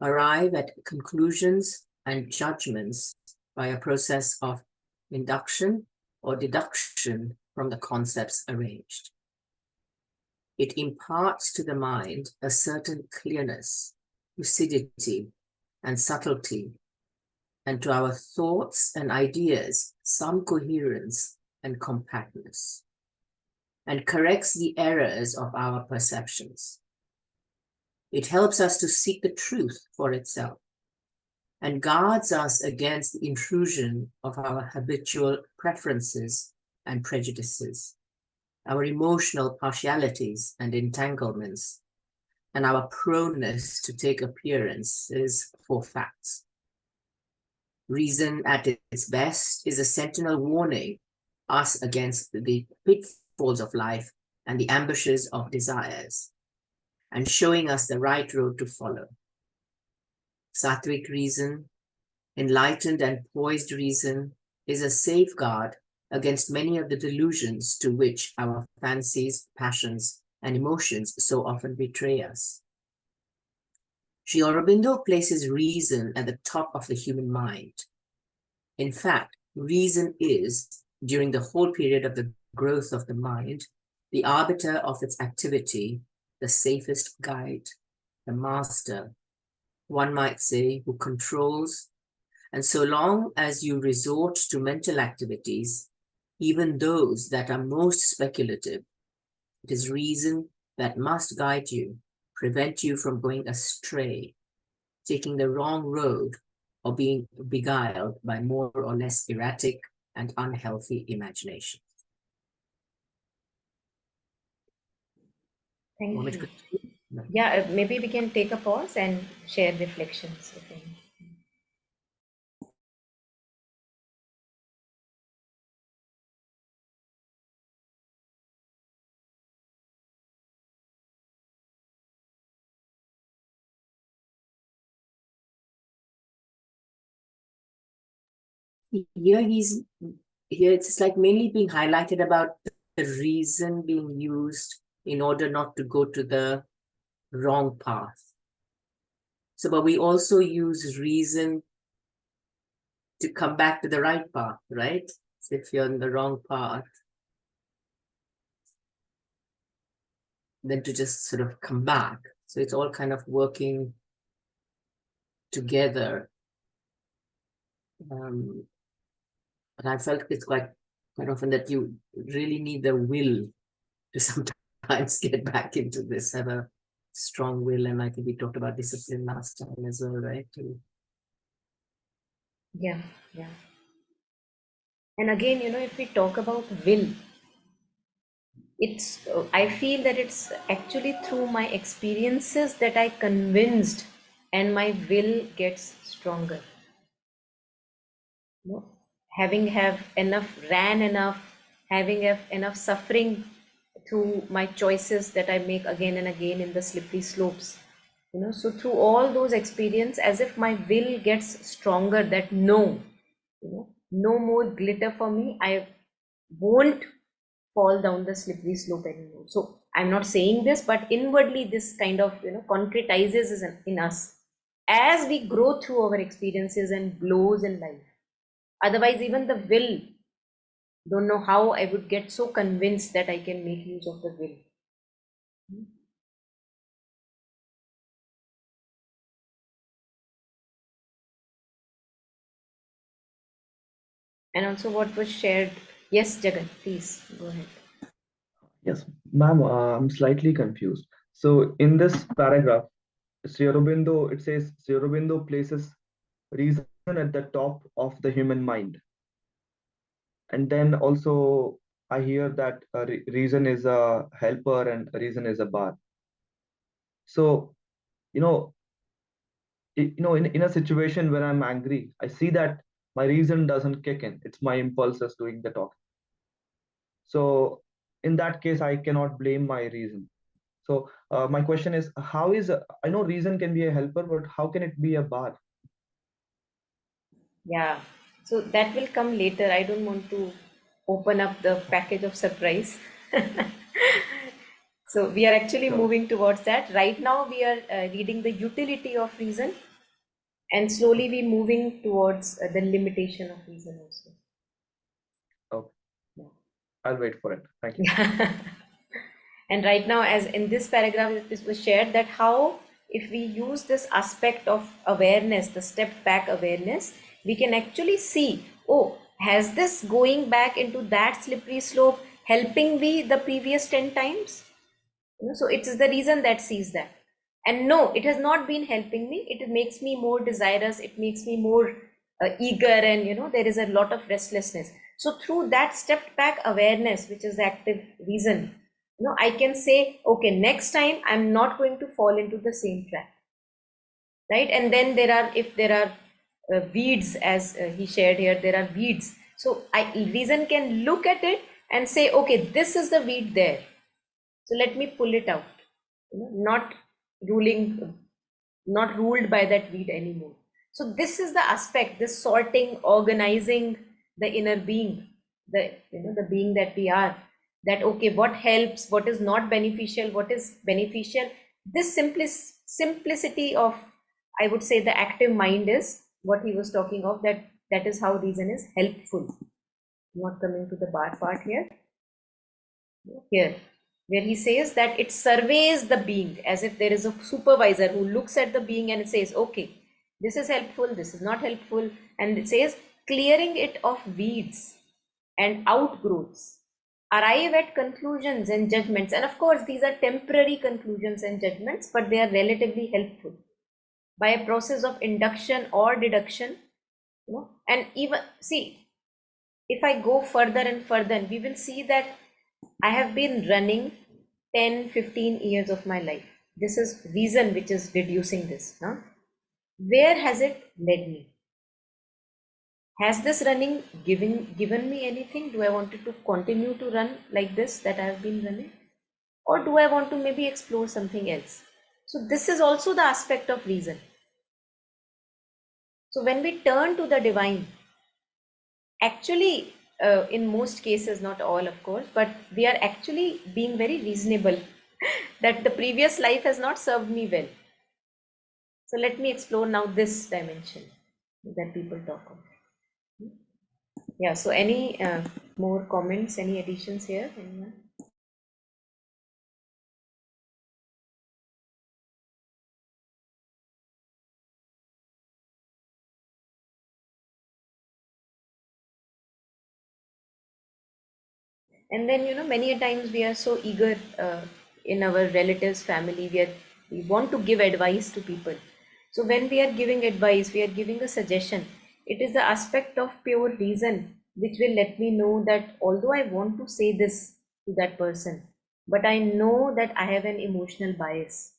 arrive at conclusions and judgments by a process of induction or deduction from the concepts arranged. It imparts to the mind a certain clearness, lucidity, and subtlety, and to our thoughts and ideas some coherence and compactness, and corrects the errors of our perceptions. It helps us to seek the truth for itself, and guards us against the intrusion of our habitual preferences and prejudices, our emotional partialities and entanglements, and our proneness to take appearances for facts. Reason at its best is a sentinel warning us against the pitfalls of life and the ambushes of desires, and showing us the right road to follow. Sattvic reason, enlightened and poised reason, is a safeguard against many of the delusions to which our fancies, passions, and emotions so often betray us. Sri Aurobindo places reason at the top of the human mind. In fact, reason is, during the whole period of the growth of the mind, the arbiter of its activity, the safest guide, the master, one might say, who controls. And so long as you resort to mental activities, even those that are most speculative, it is reason that must guide you, prevent you from going astray, taking the wrong road, or being beguiled by more or less erratic and unhealthy imagination. Thank you. Yeah, maybe we can take a pause and share reflections. Here it's like mainly being highlighted about the reason being used in order not to go to the wrong path. So, but we also use reason to come back to the right path, right? if you're in the wrong path, then to just sort of come back. So it's all kind of working together. And I felt it's quite often that you really need the will to sometimes get back into this, have a strong will. And I think we talked about discipline last time as well, right? Yeah, yeah. And again, if we talk about will, it's I feel that it's actually through my experiences that I convinced and my will gets stronger. Having have enough ran enough, having have enough suffering through my choices that I make again and again in the slippery slopes. So through all those experience, as if my will gets stronger, that no more glitter for me. I won't fall down the slippery slope anymore. So I'm not saying this, but inwardly this kind of concretizes in us as we grow through our experiences and blows in life. Otherwise, even the will, don't know how I would get so convinced that I can make use of the will. And also what was shared. Yes, Jagan, please go ahead. Yes, ma'am, I'm slightly confused. So in this paragraph, Sri Aurobindo, it says Sri Aurobindo places reason at the top of the human mind. And then also I hear that reason is a helper and reason is a bar. So, you know, in a situation where I'm angry, I see that my reason doesn't kick in. It's my impulses doing the talk. So in that case, I cannot blame my reason. So my question is, how is I know reason can be a helper, but how can it be a bar? Yeah, so that will come later. I don't want to open up the package of surprise. So we are actually Sure. moving towards that. Right now we are reading the utility of reason, and slowly we moving towards the limitation of reason also. Okay, Yeah. I'll wait for it. Thank you. And right now, as in this paragraph, it was shared that how, if we use this aspect of awareness, the step back awareness, we can actually see, oh, has this going back into that slippery slope helping me the previous 10 times? So it is the reason that sees that. And no, it has not been helping me. It makes me more desirous. It makes me more eager, and there is a lot of restlessness. So through that stepped back awareness, which is the active reason, I can say, okay, next time I'm not going to fall into the same trap, right? And then if there are weeds, as he shared here, there are weeds. So reason can look at it and say, okay, this is the weed there. So let me pull it out. Not ruling, not ruled by that weed anymore. So this is the aspect, this sorting, organizing the inner being, the being that we are. That okay, what helps, what is not beneficial, what is beneficial. This simplicity of, I would say, the active mind is what he was talking of. That is how reason is helpful. Not coming to the bar part here, where he says that it surveys the being as if there is a supervisor who looks at the being and says, okay, this is helpful, this is not helpful, and it says clearing it of weeds and outgrowths, arrive at conclusions and judgments. And of course these are temporary conclusions and judgments, but they are relatively helpful by a process of induction or deduction. And even see, if I go further and further, we will see that I have been running 10, 15 years of my life. This is reason which is reducing this. Huh? Where has it led me? Has this running given me anything? Do I want to continue to run like this that I have been running? Or do I want to maybe explore something else? So this is also the aspect of reason. So when we turn to the divine, actually, in most cases, not all of course, but we are actually being very reasonable that the previous life has not served me well. So let me explore now this dimension that people talk of. Yeah, so any more comments, any additions here? Anyone? And then, many a times we are so eager in our relatives family, we want to give advice to people. So when we are giving advice, we are giving a suggestion, it is the aspect of pure reason which will let me know that although I want to say this to that person, but I know that I have an emotional bias,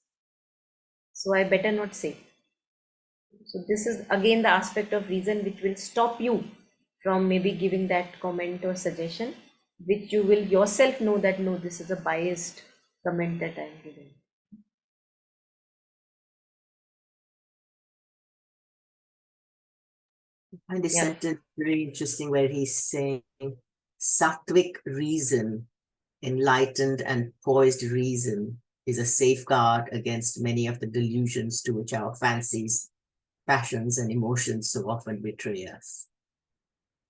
so I better not say. So this is again the aspect of reason which will stop you from maybe giving that comment or suggestion, which you will yourself know that no, this is a biased comment that I am giving. I find this Yeah, sentence very interesting where he's saying sattvic reason, enlightened and poised reason, is a safeguard against many of the delusions to which our fancies, passions, and emotions so often betray us.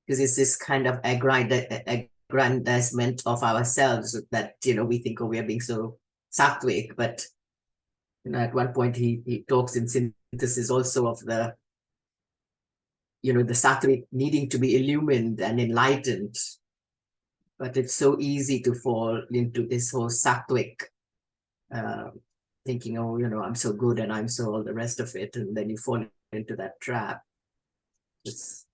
Because it's this kind of aggrandizement of ourselves that we think, oh, we are being so sattvic, but at one point he talks in synthesis also of the the sattvic needing to be illumined and enlightened. But it's so easy to fall into this whole sattvic uh, thinking, oh, I'm so good and I'm so all the rest of it, and then you fall into that trap. It's,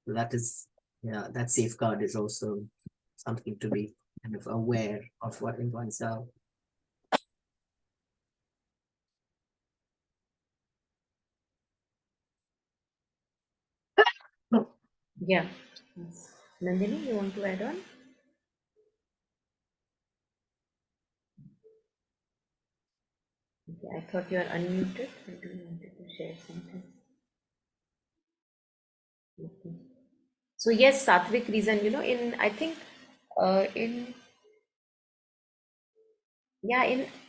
that is, yeah, that safeguard is also something to be kind of aware of what in oneself. yeah. Yes. Nandini, you want to add on? Okay, I thought you are unmuted. Maybe you wanted to share something. Okay. So yes, sattvic reason, in I think in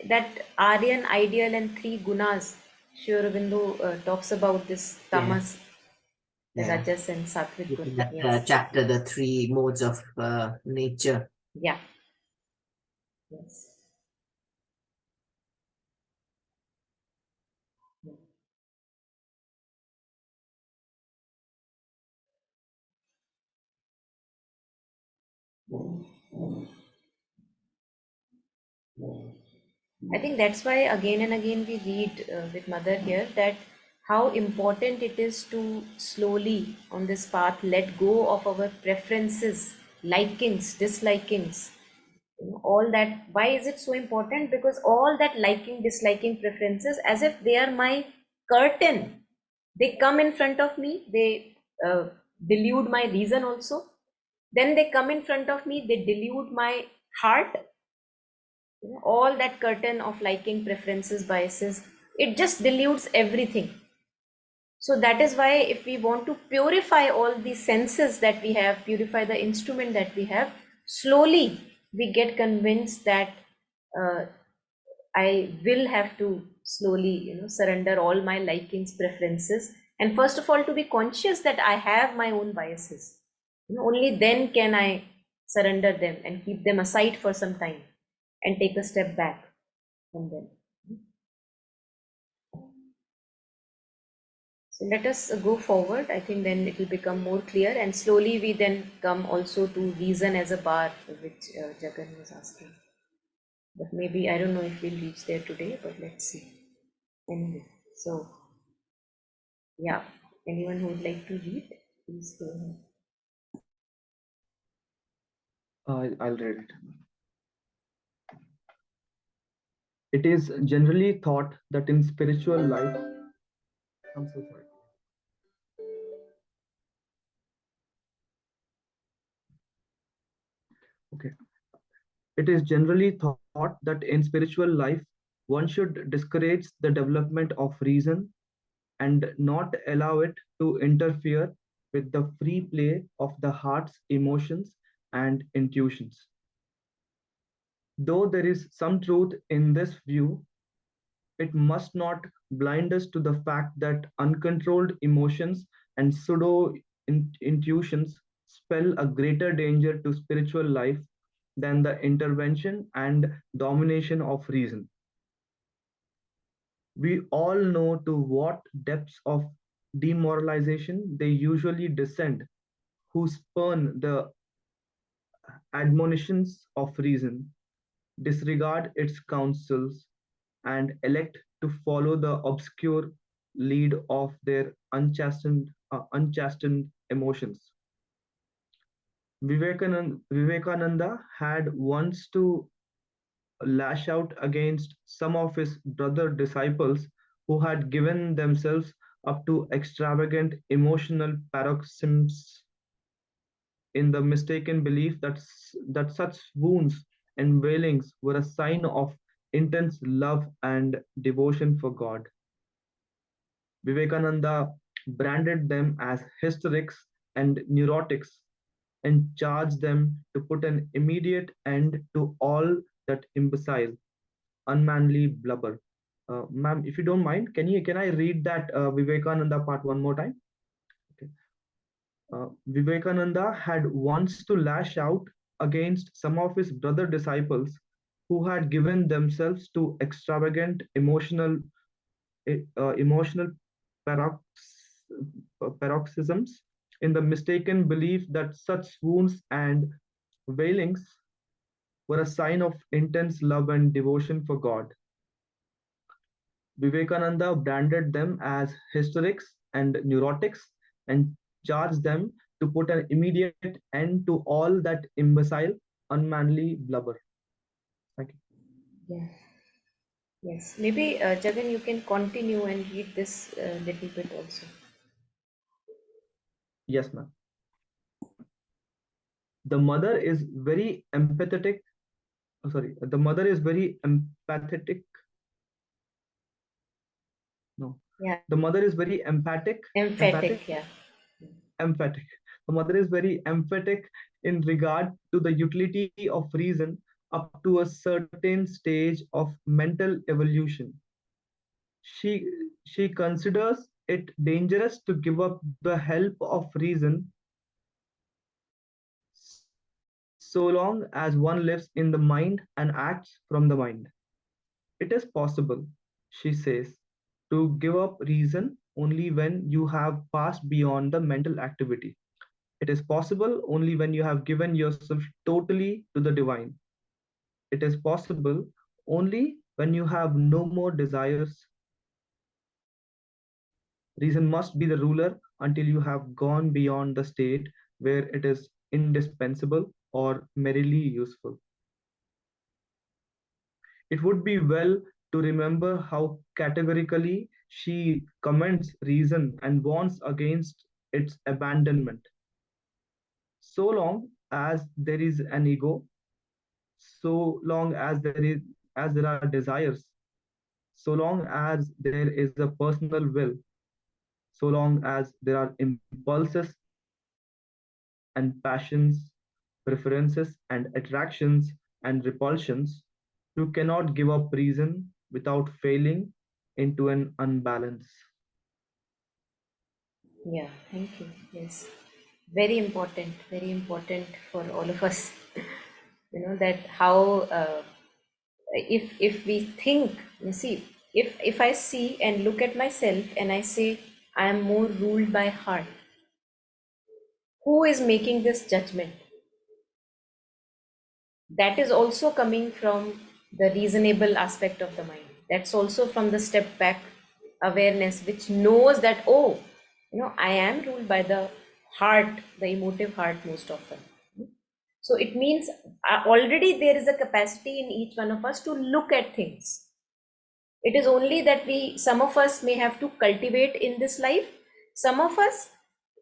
that Aryan ideal and three gunas, Sri Aurobindo talks about this Yeah, tamas, yeah. rajas, and sattvic In guna. that Yes. chapter, the three modes of nature. Yeah. Yes. I think that's why again and again we read with Mother here that how important it is to slowly on this path let go of our preferences, likings, dislikings, all that. Why is it so important? Because all that liking, disliking, preferences, as if they are my curtain, they come in front of me, they delude my reason also, then they come in front of me, they delude my heart. All that curtain of liking, preferences, biases, it just dilutes everything. So that is why if we want to purify all the senses that we have, purify the instrument that we have, slowly we get convinced that uh, I will have to slowly, surrender all my likings, preferences, and first of all to be conscious that I have my own biases. Only then can I surrender them and keep them aside for some time and take a step back from them. So let us go forward. I think then it will become more clear, and slowly we then come also to reason as a bar, which Jagan was asking. But maybe I don't know if we'll reach there today, but let's see. Anyway, so yeah, anyone who would like to read, please go ahead. I'll read it. It is generally thought that in spiritual life, I'm so sorry. Okay. It is generally thought that in spiritual life, one should discourage the development of reason and not allow it to interfere with the free play of the heart's emotions and intuitions. Though there is some truth in this view, it must not blind us to the fact that uncontrolled emotions and pseudo intuitions spell a greater danger to spiritual life than the intervention and domination of reason. We all know to what depths of demoralization they usually descend who spurn the admonitions of reason, disregard its counsels, and elect to follow the obscure lead of their unchastened emotions. Vivekananda had once to lash out against some of his brother disciples who had given themselves up to extravagant emotional paroxysms in the mistaken belief that such wounds and wailings were a sign of intense love and devotion for God. Vivekananda branded them as hysterics and neurotics and charged them to put an immediate end to all that imbecile, unmanly blubber. Ma'am, if you don't mind, can I read that Vivekananda part one more time? Okay. Vivekananda had once to lash out against some of his brother disciples who had given themselves to extravagant emotional parox- paroxysms in the mistaken belief that such wounds and wailings were a sign of intense love and devotion for God. Vivekananda branded them as hysterics and neurotics and charged them to put an immediate end to all that imbecile, unmanly blubber. Thank you. Yeah. Yes. Maybe Jagan, you can continue and read this little bit also. Yes, ma'am. The mother is very empathetic. Oh, sorry, the mother is very empathetic. No, Yeah. the mother is very emphatic. Emphatic. Yeah. Emphatic. The mother is very emphatic in regard to the utility of reason up to a certain stage of mental evolution. She she considers it dangerous to give up the help of reason so long as one lives in the mind and acts from the mind. It is possible, she says, to give up reason only when you have passed beyond the mental activity. It is possible only when you have given yourself totally to the divine. It is possible only when you have no more desires. Reason must be the ruler until you have gone beyond the state where it is indispensable or merely useful. It would be well to remember how categorically she commends reason and warns against its abandonment. So long as there is an ego, so long as there are desires, so long as there is a personal will, so long as there are impulses and passions, preferences and attractions and repulsions, you cannot give up reason without failing into an unbalance. Yeah. Thank you. Yes. Very important for all of us. That how if we think, you see, if I see and look at myself and I say I am more ruled by heart, who is making this judgment? That is also coming from the reasonable aspect of the mind. That's also from the step back awareness, which knows that, oh, I am ruled by the heart, the emotive heart most often. So it means already there is a capacity in each one of us to look at things. It is only that some of us may have to cultivate in this life. Some of us,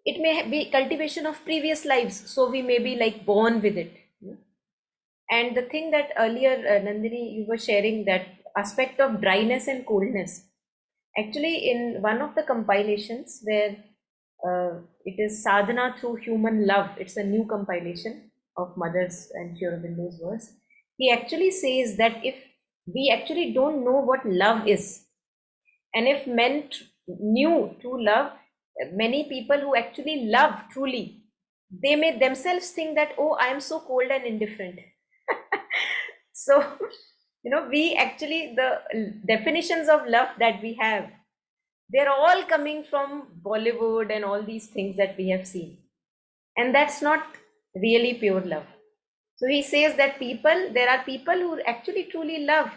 it may be cultivation of previous lives. So we may be like born with it. And the thing that earlier, Nandini, you were sharing that aspect of dryness and coldness. Actually, in one of the compilations where it is Sadhana Through Human Love, it's a new compilation of Mother's and Sri Aurobindo's verse. He actually says that if we actually don't know what love is, and if men knew true love, many people who actually love truly, they may themselves think that, oh, I am so cold and indifferent. So, we actually, the definitions of love that we have, they're all coming from Bollywood and all these things that we have seen. And that's not really pure love. So he says that there are people who actually truly love,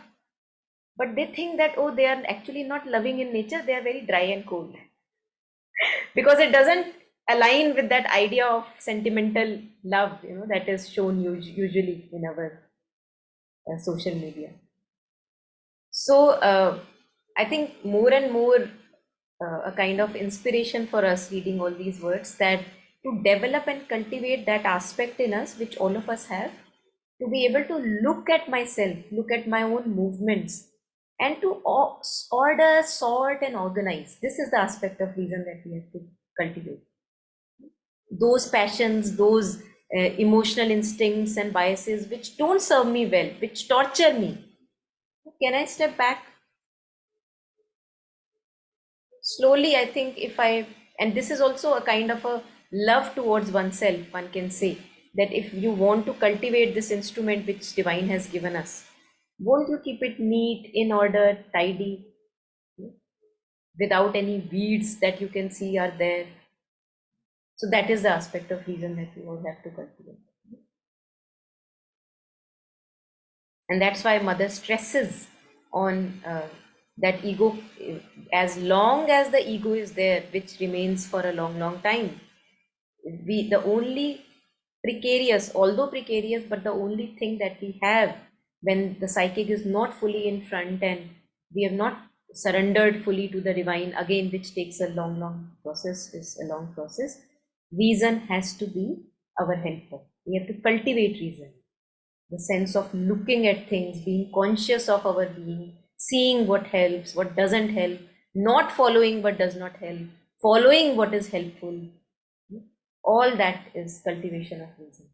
but they think that, oh, they are actually not loving in nature, they are very dry and cold. Because it doesn't align with that idea of sentimental love, that is shown usually in our social media. So I think more and more a kind of inspiration for us reading all these words, that to develop and cultivate that aspect in us, which all of us have, to be able to look at myself, look at my own movements, and to order, sort, and organize. This is the aspect of reason that we have to cultivate. Those passions, those emotional instincts and biases which don't serve me well, which torture me, can I step back? Slowly, I think and this is also a kind of a love towards oneself, one can say, that if you want to cultivate this instrument which divine has given us, won't you keep it neat, in order, tidy, without any weeds that you can see are there? So that is the aspect of reason that we all have to cultivate. And that's why mother stresses on that ego. As long as the ego is there, which remains for a long time, the only precarious, although precarious, but the only thing that we have when the psychic is not fully in front and we have not surrendered fully to the divine, again, which takes a long process, is a long process, reason has to be our helper. We have to cultivate reason, the sense of looking at things, being conscious of our being, seeing what helps, what doesn't help, not following what does not help, following what is helpful. All that is cultivation of reason.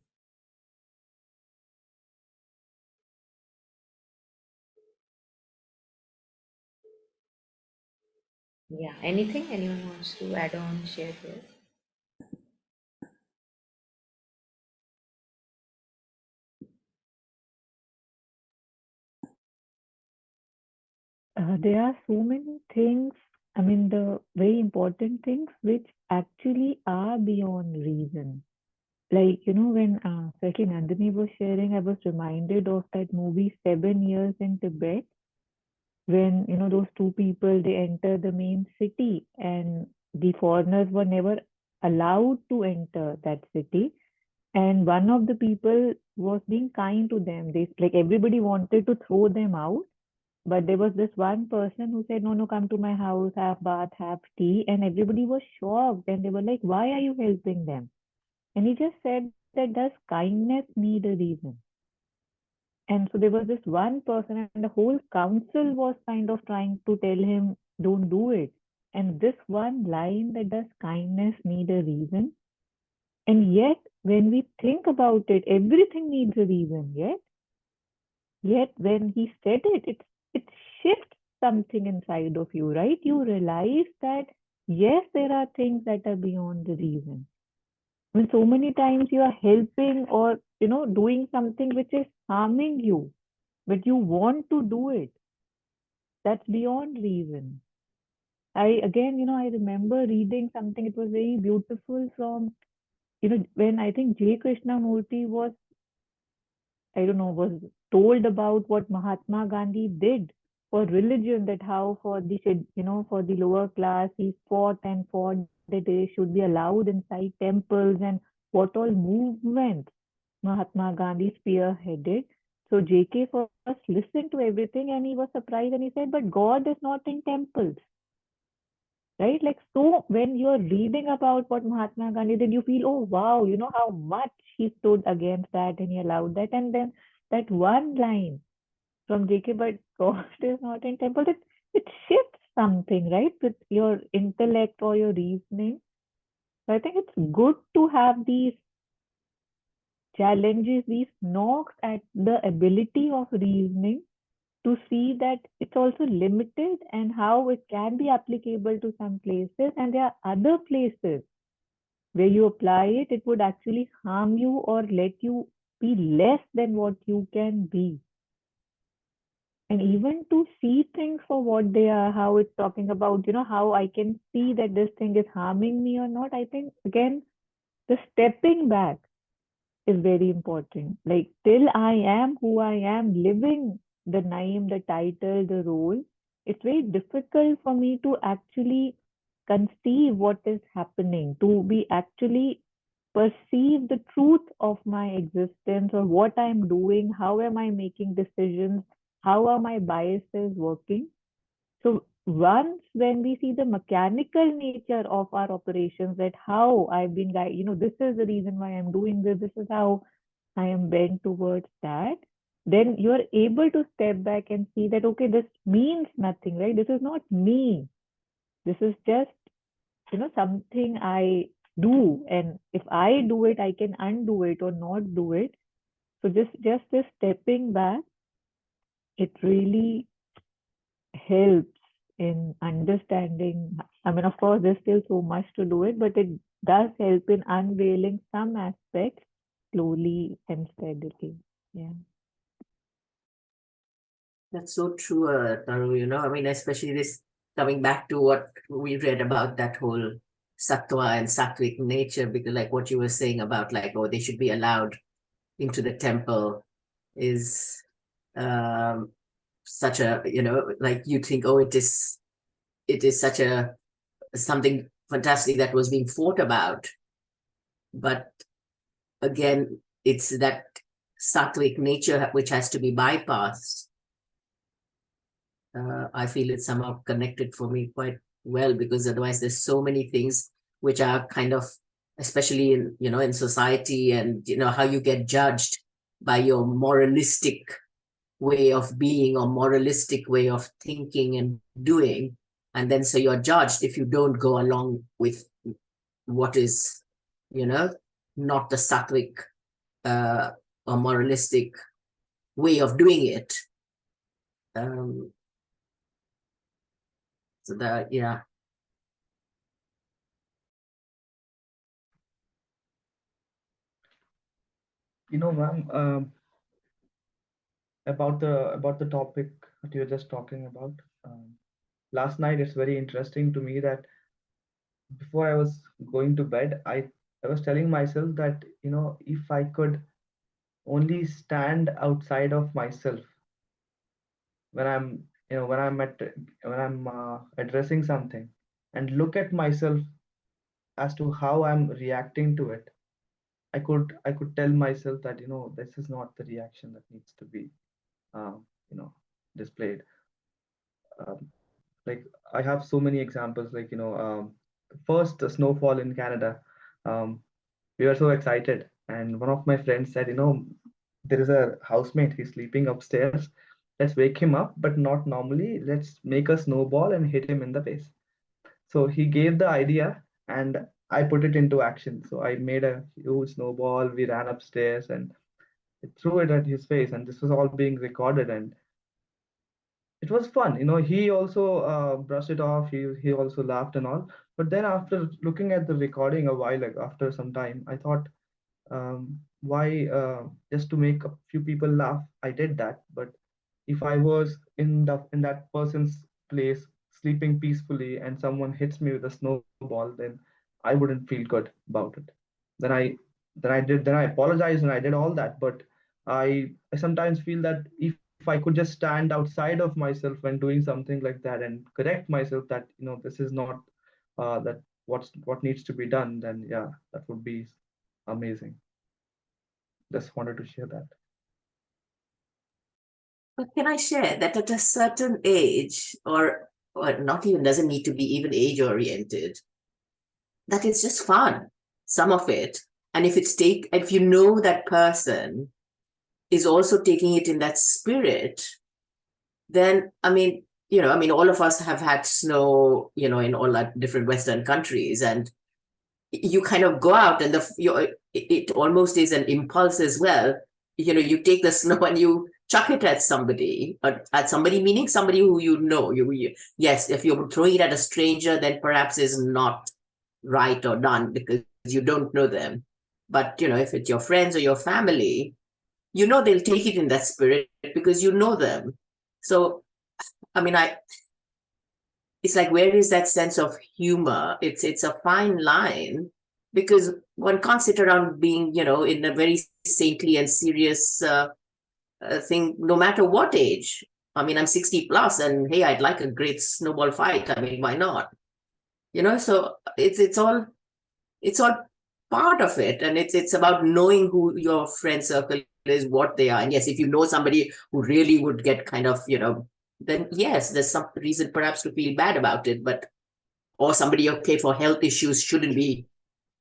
Yeah, anything anyone wants to add on, share here? There are so many things, I mean, the very important things which actually are beyond reason. Like, when especially Nandini was sharing, I was reminded of that movie 7 Years in Tibet, when, those two people, they enter the main city and the foreigners were never allowed to enter that city. And one of the people was being kind to them. Like everybody wanted to throw them out. But there was this one person who said, no, no, come to my house, have bath, have tea. And everybody was shocked. And they were like, why are you helping them? And he just said that, does kindness need a reason? And so there was this one person, and the whole council was kind of trying to tell him, don't do it. And this one line, that does kindness need a reason? And yet, when we think about it, everything needs a reason, Yet when he said it shifts something inside of you, right? You realize that yes, there are things that are beyond the reason. When so many times you are helping or doing something which is harming you, but you want to do it, that's beyond reason. I remember reading something, it was very beautiful from, when I think J. Krishnamurti was, I don't know, was told about what Mahatma Gandhi did for religion, that how for the for the lower class he fought and fought that they should be allowed inside temples, and what all movements Mahatma Gandhi spearheaded. So JK first listened to everything and he was surprised and he said, but God is not in temples. Right? Like, so when you're reading about what Mahatma Gandhi did, you feel, oh wow, how much he stood against that and he allowed that. And then that one line from JK, but God is not in temple, it shifts something, right? With your intellect or your reasoning. So I think it's good to have these challenges, these knocks at the ability of reasoning, to see that it's also limited and how it can be applicable to some places, and there are other places where you apply it, it would actually harm you or let you be less than what you can be. And even to see things for what they are, how it's talking about, how I can see that this thing is harming me or not. I think, again, the stepping back is very important. Like, till I am who I am, living the name, the title, the role, it's very difficult for me to actually conceive what is happening, to be actually perceive the truth of my existence or what I'm doing, how am I making decisions, how are my biases working. So once when we see the mechanical nature of our operations, that how I've been guided, this is the reason why I'm doing this, this is how I am bent towards that, then you are able to step back and see that, okay, this means nothing, right? This is not me. This is just, something I do. And if I do it, I can undo it or not do it. So just this stepping back, it really helps in understanding. I mean, of course, there's still so much to do it, but it does help in unveiling some aspects slowly and steadily. Yeah. That's so true, Taru, I mean, especially this coming back to what we read about that whole sattva and sattvic nature, because like what you were saying about like, oh, they should be allowed into the temple is such a, like you think, oh, it is such a something fantastic that was being fought about. But again, it's that sattvic nature which has to be bypassed. I feel it's somehow connected for me quite well, because otherwise there's so many things which are kind of, especially in, in society, and, how you get judged by your moralistic way of being or moralistic way of thinking and doing. And then so you're judged if you don't go along with what is, not the sattvic or moralistic way of doing it. So that, yeah. Ma'am, about the topic that you're just talking about. Last night, it's very interesting to me that before I was going to bed, I was telling myself that, if I could only stand outside of myself when I'm, when I'm addressing something, and look at myself as to how I'm reacting to it, I could tell myself that, this is not the reaction that needs to be, uh, you know, displayed. Um, like, I have so many examples, like, first snowfall in Canada. Um, we were so excited, and one of my friends said, there is a housemate, he's sleeping upstairs. Let's wake him up, but not normally. Let's make a snowball and hit him in the face. So he gave the idea, and I put it into action. So I made a huge snowball. We ran upstairs and threw it at his face, and this was all being recorded, and it was fun. He also brushed it off. He also laughed and all. But then after looking at the recording a while, like after some time, I thought, why just to make a few people laugh, I did that. But if I was in that person's place, sleeping peacefully, and someone hits me with a snowball, then I wouldn't feel good about it. Then I apologized and I did all that. But I sometimes feel that if I could just stand outside of myself when doing something like that and correct myself that, this is not that what needs to be done, then yeah, that would be amazing. Just wanted to share that. But can I share that at a certain age, or not even, doesn't need to be even age oriented, that it's just fun, some of it. And if you know that person is also taking it in that spirit, then all of us have had snow, in all our different Western countries, and you kind of go out, and it almost is an impulse as well. You take the snow and you chuck it at somebody, meaning somebody who yes, if you're throwing it at a stranger, then perhaps is not right or done, because you don't know them. But, if it's your friends or your family, they'll take it in that spirit because you know them. So, I mean, it's like, where is that sense of humor? It's a fine line, because one can't sit around being, in a very saintly and serious thing, no matter what age. I mean, I'm 60 plus, and hey, I'd like a great snowball fight. I mean, why not? So it's all part of it, and it's about knowing who your friend circle is, what they are. And yes, if you know somebody who really would get kind of, then yes, there's some reason perhaps to feel bad about it. But or somebody, okay, for health issues shouldn't be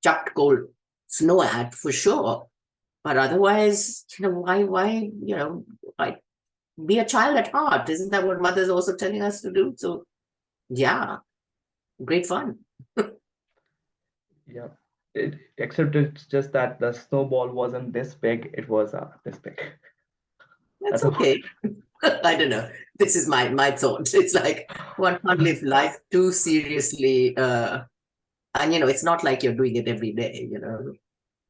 chucked cold snow at, for sure. But otherwise, why I be a child at heart. Isn't that what mother's also telling us to do? So yeah, great fun. Yeah. Except it's just that the snowball wasn't this big, it was this big. That's That's about okay. I don't know. This is my thought. It's like one can't live life too seriously. And it's not like you're doing it every day,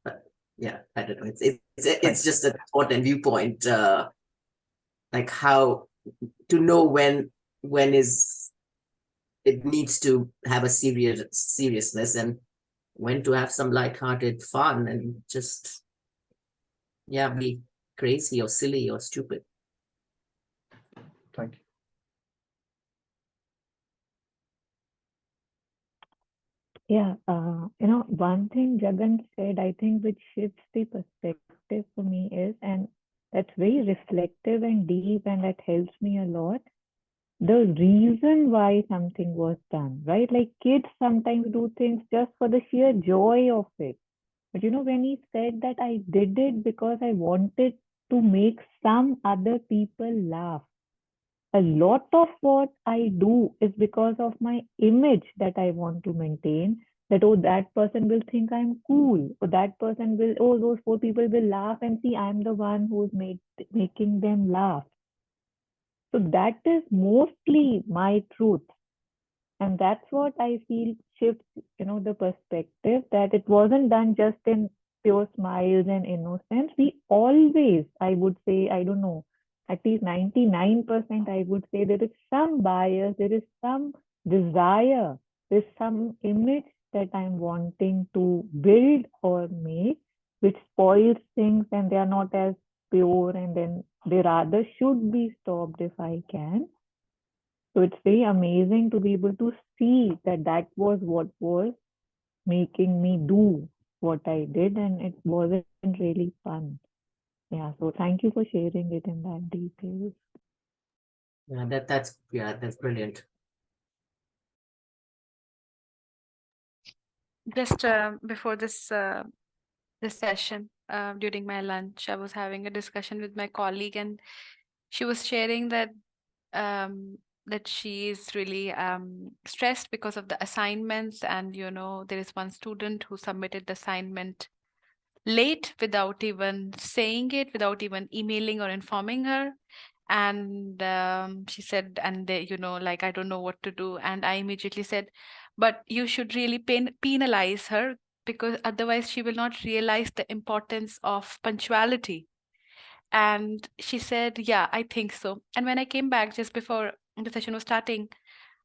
But yeah, I don't know. It's just a thought and viewpoint, like how to know when is it needs to have a seriousness, and when to have some lighthearted fun and just be crazy or silly or stupid. Thank you. Yeah, one thing Jagan said, I think, which shifts the perspective for me is, and that's very reflective and deep, and that helps me a lot. The reason why something was done, right? Like kids sometimes do things just for the sheer joy of it. But when he said that I did it because I wanted to make some other people laugh, a lot of what I do is because of my image that I want to maintain. That, oh, that person will think I'm cool, or that person will, oh, those four people will laugh and see I'm the one who's making them laugh. So that is mostly my truth. And that's what I feel shifts, the perspective, that it wasn't done just in pure smiles and innocence. We always, I would say, I don't know, at least 99%, I would say there is some bias, there is some desire, there's some image that I'm wanting to build or make, which spoils things, and they are not as pure, and then they rather should be stopped if I can. So it's very amazing to be able to see that that was what was making me do what I did, and it wasn't really fun. Yeah, so thank you for sharing it in that detail. Yeah, that's brilliant. Just before this session, during my lunch, I was having a discussion with my colleague, and she was sharing um, that she is really stressed because of the assignments, and there is one student who submitted the assignment late without even saying it, without even emailing or informing her. And she said, and they, like, I don't know what to do. And I immediately said, but you should really penalize her, because otherwise she will not realize the importance of punctuality. And she said, yeah, I think so. And when I came back just before the session was starting,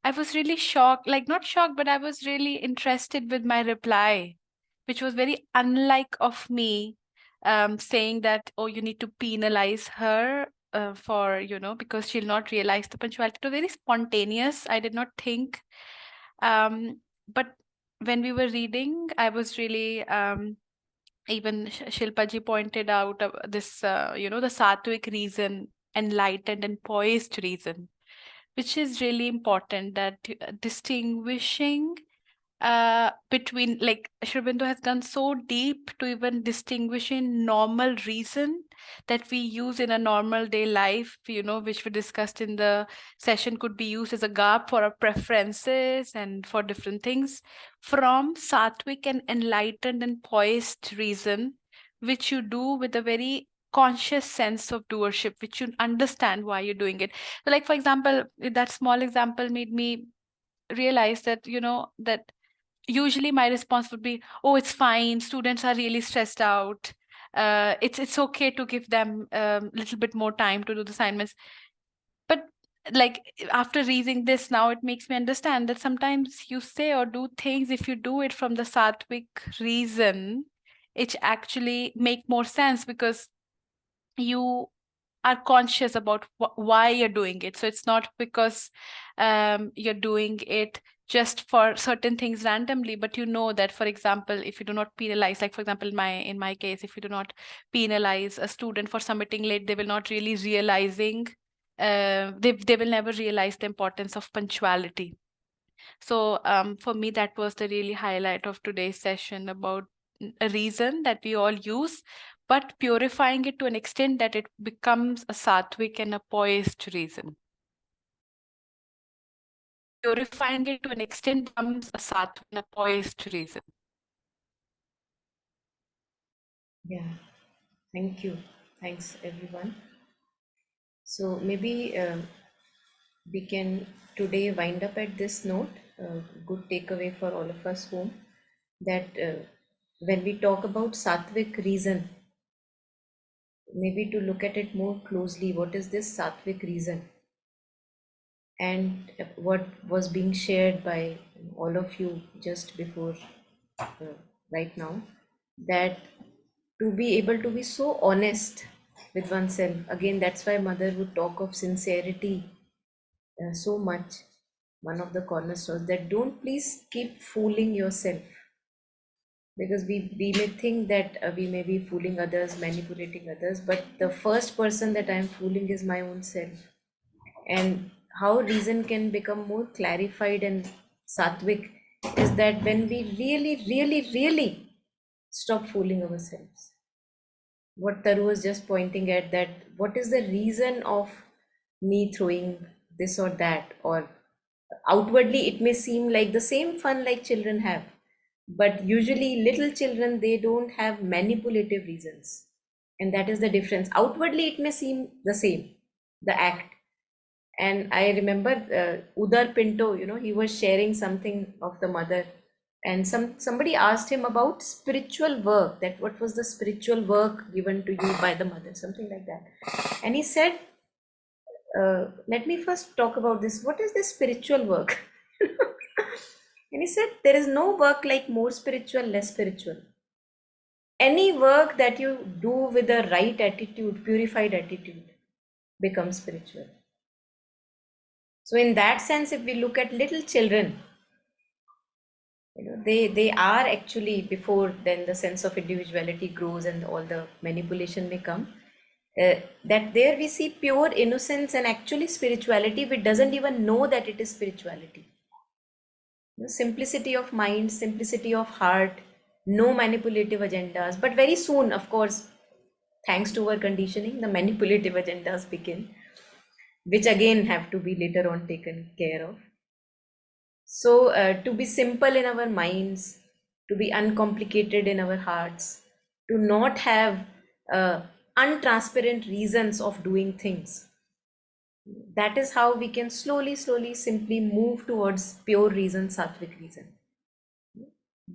I was really shocked, like not shocked, but I was really interested with my reply, which was very unlike of me, saying that, oh, you need to penalize her for, because she'll not realize the punctuality. It was very spontaneous. I did not think. But when we were reading, I was really, even Shilpaji pointed out this, the Sattvic reason, enlightened and poised reason, which is really important, that distinguishing between, like, Sri Aurobindo has gone so deep to even distinguishing normal reason that we use in a normal day life, which we discussed in the session, could be used as a gap for our preferences and for different things, from sattvic and enlightened and poised reason, which you do with a very conscious sense of doership, which you understand why you're doing it. So, like, for example, that small example made me realize that, that usually my response would be, oh, it's fine, students are really stressed out, it's okay to give them a little bit more time to do the assignments. But like after reading this now, it makes me understand that sometimes you say or do things, if you do it from the sattvic reason, it actually make more sense, because you are conscious about why you're doing it. So it's not because you're doing it just for certain things randomly, but you know that, for example, if you do not penalize, like for example in my case, if you do not penalize a student for submitting late, they will not really realizing they will never realize the importance of punctuality. So for me, that was the really highlight of today's session, about a reason that we all use, but purifying it to an extent that it becomes a sattvic and a poised reason. Purifying it to an extent becomes a sattvic and a poised reason. Yeah, thank you. Thanks, everyone. So maybe we can today wind up at this note. Good takeaway for all of us home, that when we talk about sattvic reason, maybe to look at it more closely. What is this sattvic reason? And what was being shared by all of you just before right now, that to be able to be so honest with oneself. Again, that's why mother would talk of sincerity so much. One of the cornerstones, that don't please keep fooling yourself, because we may think that we may be fooling others, manipulating others, but the first person that I'm fooling is my own self. And how reason can become more clarified and sattvic is that when we really, really, really stop fooling ourselves. What Taru was just pointing at, that what is the reason of me throwing this or that, or outwardly it may seem like the same fun like children have, but usually little children, they don't have manipulative reasons, and that is the difference. Outwardly it may seem the same, the act. And I remember Udar Pinto, he was sharing something of the mother, and somebody asked him about spiritual work, that what was the spiritual work given to you by the mother, something like that. And he said, let me first talk about this. What is this spiritual work? And he said, there is no work like more spiritual, less spiritual. Any work that you do with the right attitude, purified attitude, becomes spiritual. So in that sense, if we look at little children, they are actually, before then the sense of individuality grows and all the manipulation may come, that there we see pure innocence and actually spirituality, which doesn't even know that it is spirituality. Simplicity of mind, simplicity of heart, no manipulative agendas. But very soon, of course, thanks to our conditioning, the manipulative agendas begin, which again have to be later on taken care of. So, to be simple in our minds, to be uncomplicated in our hearts, to not have untransparent reasons of doing things. That is how we can slowly, slowly, simply move towards pure reason, sattvic reason,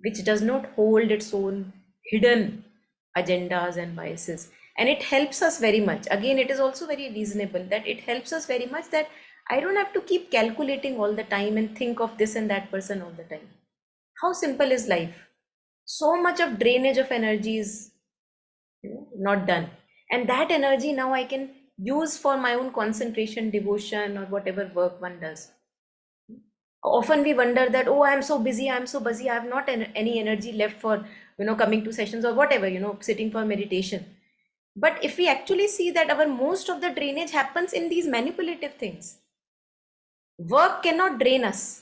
which does not hold its own hidden agendas and biases. And it helps us very much. Again, it is also very reasonable that it helps us very much, that I don't have to keep calculating all the time and think of this and that person all the time. How simple is life? So much of drainage of energy is not done. And that energy now I can use for my own concentration, devotion, or whatever work one does. Often we wonder that, oh, I'm so busy, I have not any energy left for coming to sessions or whatever, sitting for meditation. But if we actually see that our most of the drainage happens in these manipulative things, work cannot drain us.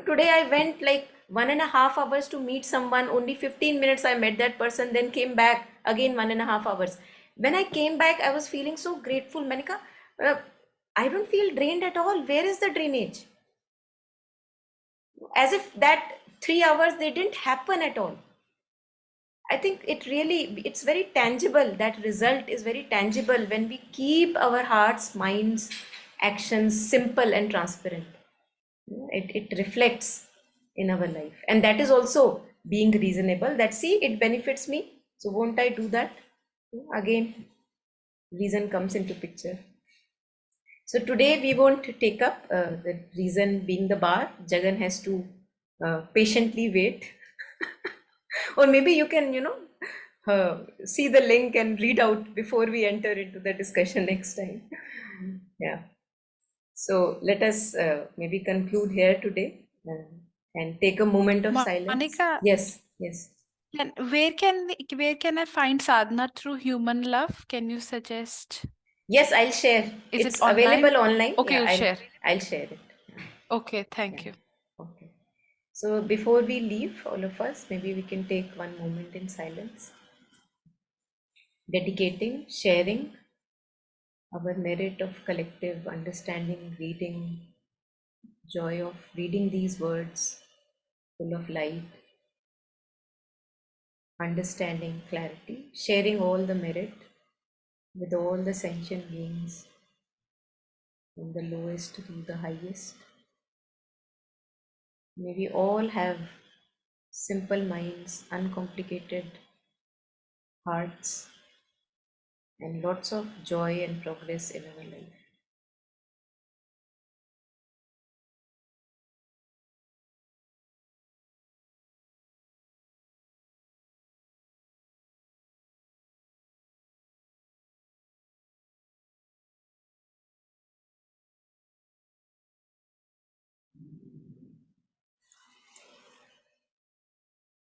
Today I went like 1.5 hours to meet someone, only 15 minutes I met that person, then came back again 1.5 hours. When I came back, I was feeling so grateful, Manika. I don't feel drained at all. Where is the drainage? As if that 3 hours, they didn't happen at all. I think it's very tangible. That result is very tangible when we keep our hearts, minds, actions simple and transparent. It reflects in our life. And that is also being reasonable, that see, it benefits me, so won't I do that? Again, reason comes into picture. So today we won't take up the reason being the bar. Jagan has to patiently wait. Or maybe you can, see the link and read out before we enter into the discussion next time. Yeah. So let us maybe conclude here today and take a moment of silence. Monica, Yes, yes. where can I find sadhana through human love? Can you suggest? Yes, I'll share. Is It's it online? available online. Okay, Yeah, you'll share. I'll share it. Okay, thank Yeah. you. Okay. So before we leave, all of us, maybe we can take one moment in silence, dedicating, sharing our merit of collective understanding, reading, joy of reading these words full of light, understanding, clarity, sharing all the merit with all the sentient beings, from the lowest to the highest. May we all have simple minds, uncomplicated hearts, and lots of joy and progress in our life.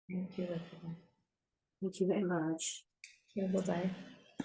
Thank you, everyone. Thank you very much. Yeah, bye-bye.